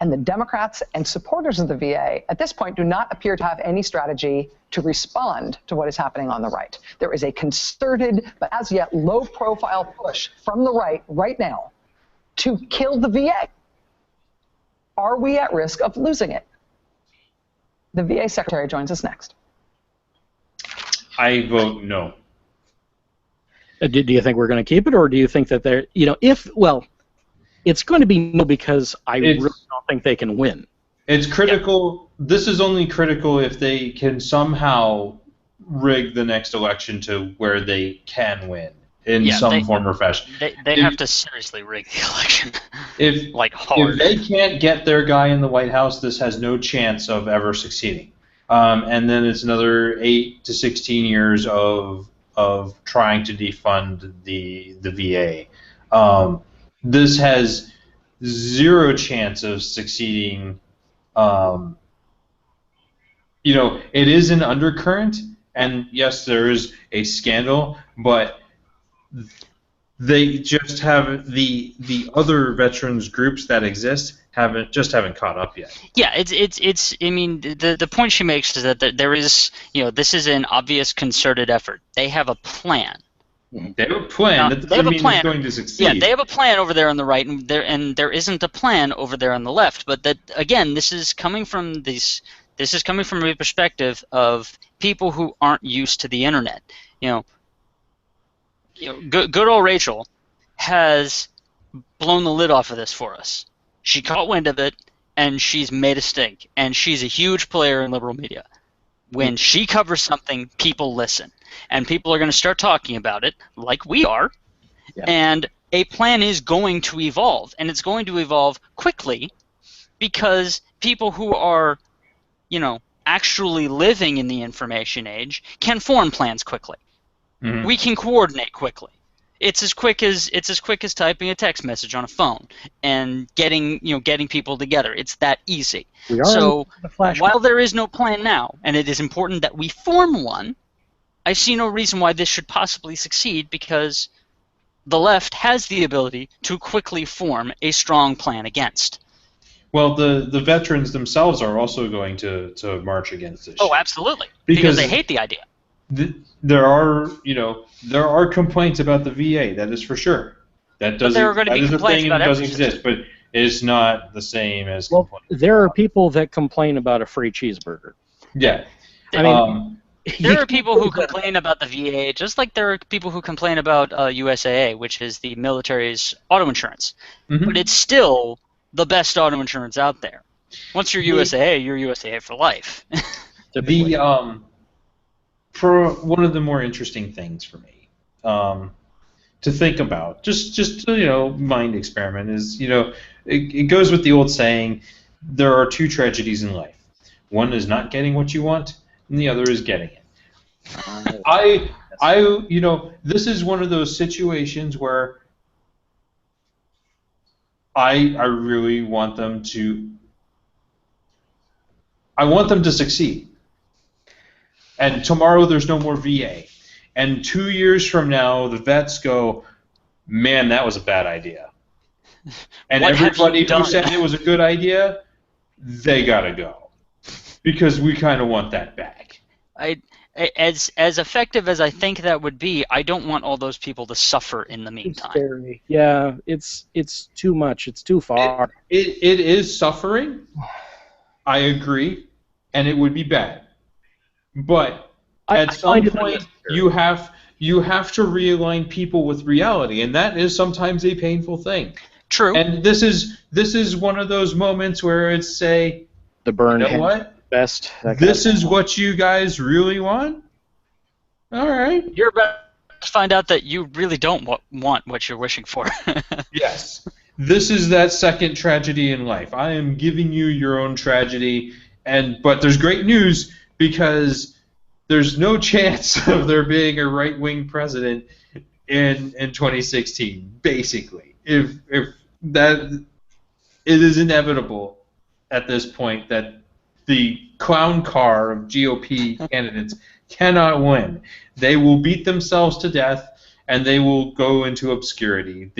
and the Democrats and supporters of the VA at this point do not appear to have any strategy to respond to what is happening on the right. There is a concerted, but as yet low-profile push from the right now to kill the VA. Are we at risk of losing it? The VA secretary joins us next. I vote no. Do you think we're going to keep it, or do you think that they're, it's going to be no because I really don't think they can win. It's critical. Yeah. This is only critical if they can somehow rig the next election to where they can win in some form or fashion. They have to seriously rig the election. If Hard. they can't get their guy in the White House, this has no chance of ever succeeding. And then it's another 8 to 16 years of trying to defund the VA. This has zero chance of succeeding. It is an undercurrent, and yes, there is a scandal, but they just have the other veterans groups that exist haven't caught up yet. Yeah, it's. I mean, the point she makes is that there is, this is an obvious concerted effort. They have a plan. They have a plan. That doesn't mean it's going to succeed. Yeah, they have a plan over there on the right, and there isn't a plan over there on the left. But that, again, this is coming from This is coming from a perspective of people who aren't used to the internet. Good old Rachel has blown the lid off of this for us. She caught wind of it, and she's made a stink. And she's a huge player in liberal media. When she covers something, people listen. And people are going to start talking about it, like we are. Yeah. And a plan is going to evolve. And it's going to evolve quickly because people who are, actually living in the information age can form plans quickly. Mm-hmm. We can coordinate quickly. It's as quick as typing a text message on a phone and getting people together. It's that easy. So while there is no plan now, and it is important that we form one, I see no reason why this should possibly succeed because the left has the ability to quickly form a strong plan against. Well, the veterans themselves are also going to march against this. Oh, absolutely, because they hate the idea. There are complaints about the VA. That is for sure. That is a thing and it doesn't exist, but it's not the same as. Well, there are people that complain about a free cheeseburger. Yeah, I mean, there are people who complain about the VA, just like there are people who complain about USAA, which is the military's auto insurance. Mm-hmm. But it's still the best auto insurance out there. Once you're USAA, you're USAA for life. For one of the more interesting things for me to think about, just mind experiment is, it goes with the old saying, there are two tragedies in life. One is not getting what you want, and the other is getting it. This is one of those situations where I really want them to. I want them to succeed. And tomorrow there's no more VA. And 2 years from now, the vets go, man, that was a bad idea. And everybody who said it was a good idea, they gotta go. Because we kind of want that back. As effective as I think that would be, I don't want all those people to suffer in the meantime. It's scary. Yeah, it's too much. It's too far. It is suffering. I agree. And it would be bad. But at some point, you have to realign people with reality, and that is sometimes a painful thing. True. And this is one of those moments where it's the burn. You know what? Best. This is what you guys really want. All right. You're about to find out that you really don't want what you're wishing for. Yes. This is that second tragedy in life. I am giving you your own tragedy, but there's great news. Because there's no chance of there being a right-wing president in 2016. Basically, if that it is inevitable at this point that the clown car of GOP candidates cannot win. They will beat themselves to death, and they will go into obscurity.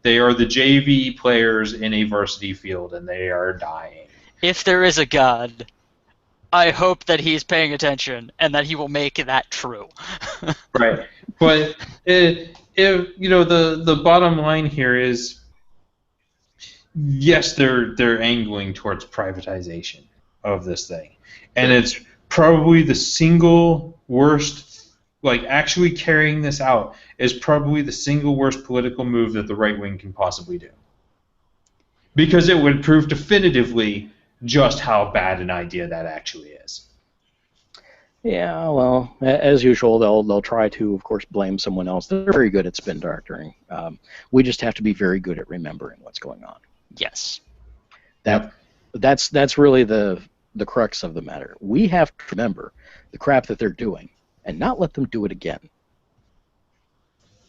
They are the JV players in a varsity field, and they are dying. If there is a God, I hope that he's paying attention and that he will make that true. Right. But if the bottom line here is, yes, they're angling towards privatization of this thing, and it's probably the single worst. Like, actually carrying this out is probably the single worst political move that the right wing can possibly do, because it would prove definitively just how bad an idea that actually is. Yeah, well, as usual, they'll try to, of course, blame someone else. They're very good at spin doctoring. We just have to be very good at remembering what's going on. Yes. That's really the crux of the matter. We have to remember the crap that they're doing and not let them do it again.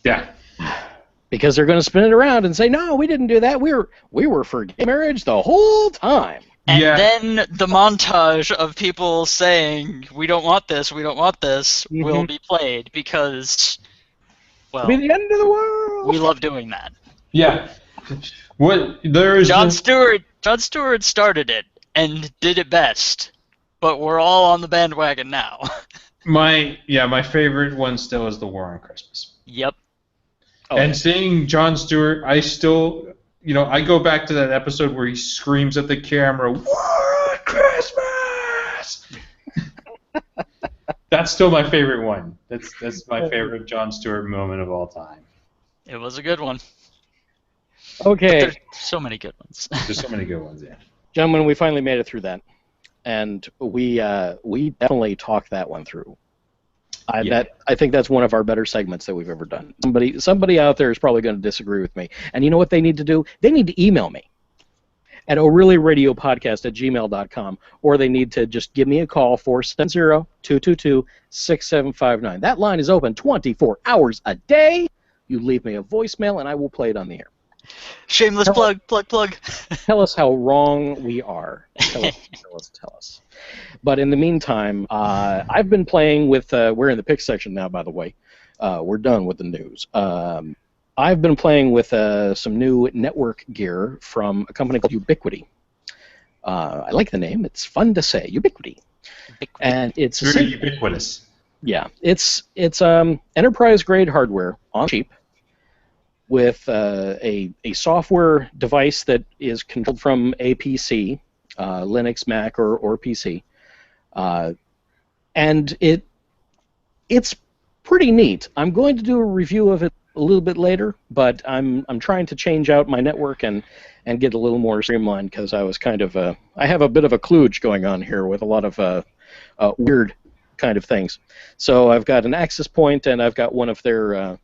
Yeah. Because they're going to spin it around and say, no, we didn't do that. We were for gay marriage the whole time. And then the montage of people saying, we don't want this, will be played because, well, it'll be the end of the world. We love doing that. Yeah. Jon Stewart started it and did it best, but we're all on the bandwagon now. My favorite one still is the War on Christmas. Yep. And seeing Jon Stewart, I still, I go back to that episode where he screams at the camera, "War on Christmas!" That's still my favorite one. That's my favorite Jon Stewart moment of all time. It was a good one. Okay. There's so many good ones. There's so many good ones, yeah. Gentlemen, we finally made it through that, and we definitely talked that one through. I think that's one of our better segments that we've ever done. Somebody out there is probably going to disagree with me, and you know what they need to do? They need to email me at orlyradiopodcast@gmail.com, or they need to just give me a call, 470-222-6759. That line is open 24 hours a day. You leave me a voicemail, and I will play it on the air. Shameless plug. Tell us how wrong we are. Tell us. But in the meantime, I've been playing with, we're in the pick section now, by the way. We're done with the news. I've been playing with some new network gear from a company called Ubiquity. I like the name. It's fun to say, Ubiquity. And it's very ubiquitous. Yeah, it's enterprise-grade hardware on cheap, with a software device that is controlled from a PC, Linux, Mac, or PC, and it's pretty neat. I'm going to do a review of it a little bit later, but I'm trying to change out my network and get a little more streamlined, because I was kind of I have a bit of a kludge going on here with a lot of weird kind of things. So I've got an access point, and I've got one of their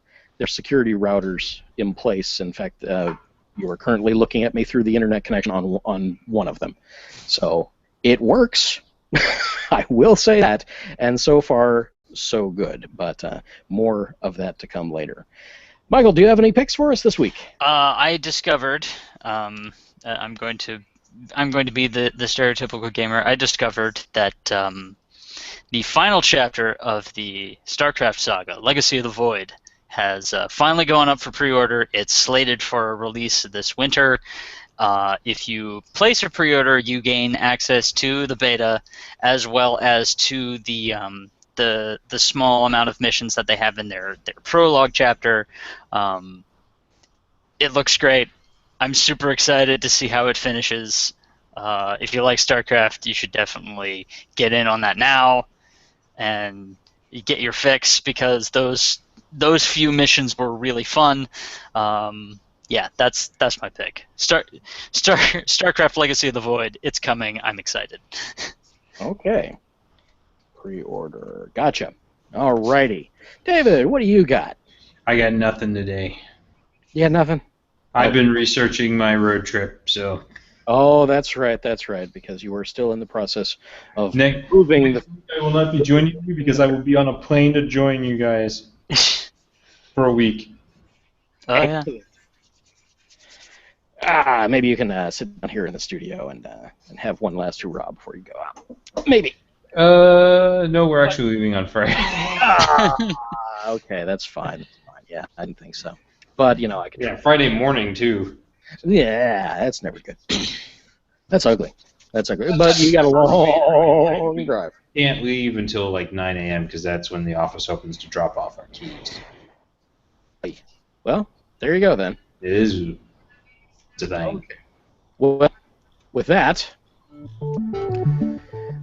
security routers in place. In fact, you are currently looking at me through the internet connection on one of them. So it works. I will say that. And so far, so good. But more of that to come later. Michael, do you have any picks for us this week? I discovered. I'm going to be the stereotypical gamer. I discovered that the final chapter of the StarCraft saga, Legacy of the Void, has finally gone up for pre-order. It's slated for a release this winter. If you place a pre-order, you gain access to the beta as well as to the small amount of missions that they have in their prologue chapter. It looks great. I'm super excited to see how it finishes. If you like StarCraft, you should definitely get in on that now and get your fix, because those few missions were really fun. Yeah, that's my pick. StarCraft Legacy of the Void. It's coming. I'm excited. Okay. Pre-order. Gotcha. Alrighty. David, what do you got? I got nothing today. You got nothing? I've been researching my road trip, so. Oh, that's right, because you are still in the process of moving. I will not be joining you because I will be on a plane to join you guys. for a week. Oh, yeah. Maybe you can sit down here in the studio and have one last hurrah before you go out. Maybe. No, we're actually leaving on Friday. Okay, that's fine. Yeah, I didn't think so. But, you know, I could try. Yeah, Friday morning, too. Yeah, that's never good. That's ugly. That's ugly. But you got a long drive. Can't leave until like 9 a.m. because that's when the office opens to drop off our keys. Well, there you go then. It is. It's a thing. Okay. Well, with that,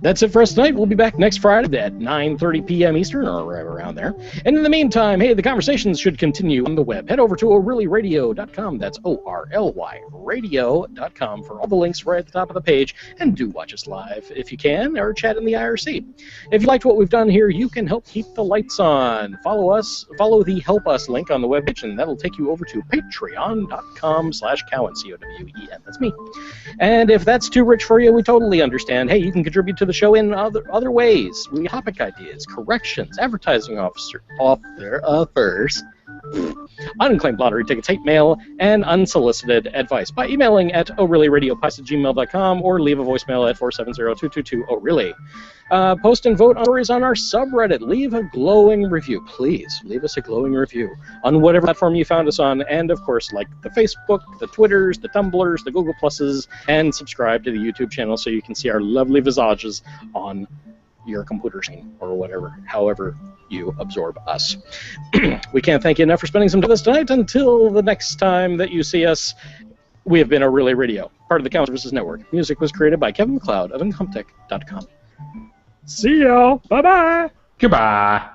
that's it for us tonight. We'll be back next Friday at 9:30 p.m. Eastern or right around there. And in the meantime, hey, the conversations should continue on the web. Head over to orlyrradio.com. That's O-R-L-Y radio.com for all the links right at the top of the page. And do watch us live if you can, or chat in the IRC. If you liked what we've done here, you can help keep the lights on. Follow the Help Us link on the webpage, and that'll take you over to patreon.com/Cowen, C-O-W-E-N. That's me. And if that's too rich for you, we totally understand. Hey, you can contribute to the show in other ways. We topic ideas, corrections, advertising offers, unclaimed lottery tickets, hate mail, and unsolicited advice by emailing at orlyradiopodcast@gmail.com or leave a voicemail at 470-222-ORly. Post and vote on stories on our subreddit. Leave a glowing review. Please, leave us a glowing review on whatever platform you found us on. And, of course, like the Facebook, the Twitters, the Tumblrs, the Google Pluses, and subscribe to the YouTube channel so you can see our lovely visages on your computer screen or whatever, however you absorb us. We can't thank you enough for spending some time with us tonight. Until the next time that you see us, we have been ORly Radio, part of the Cowen Services Network. Music was created by Kevin MacLeod of Incomptech.com. See y'all. Bye-bye. Goodbye.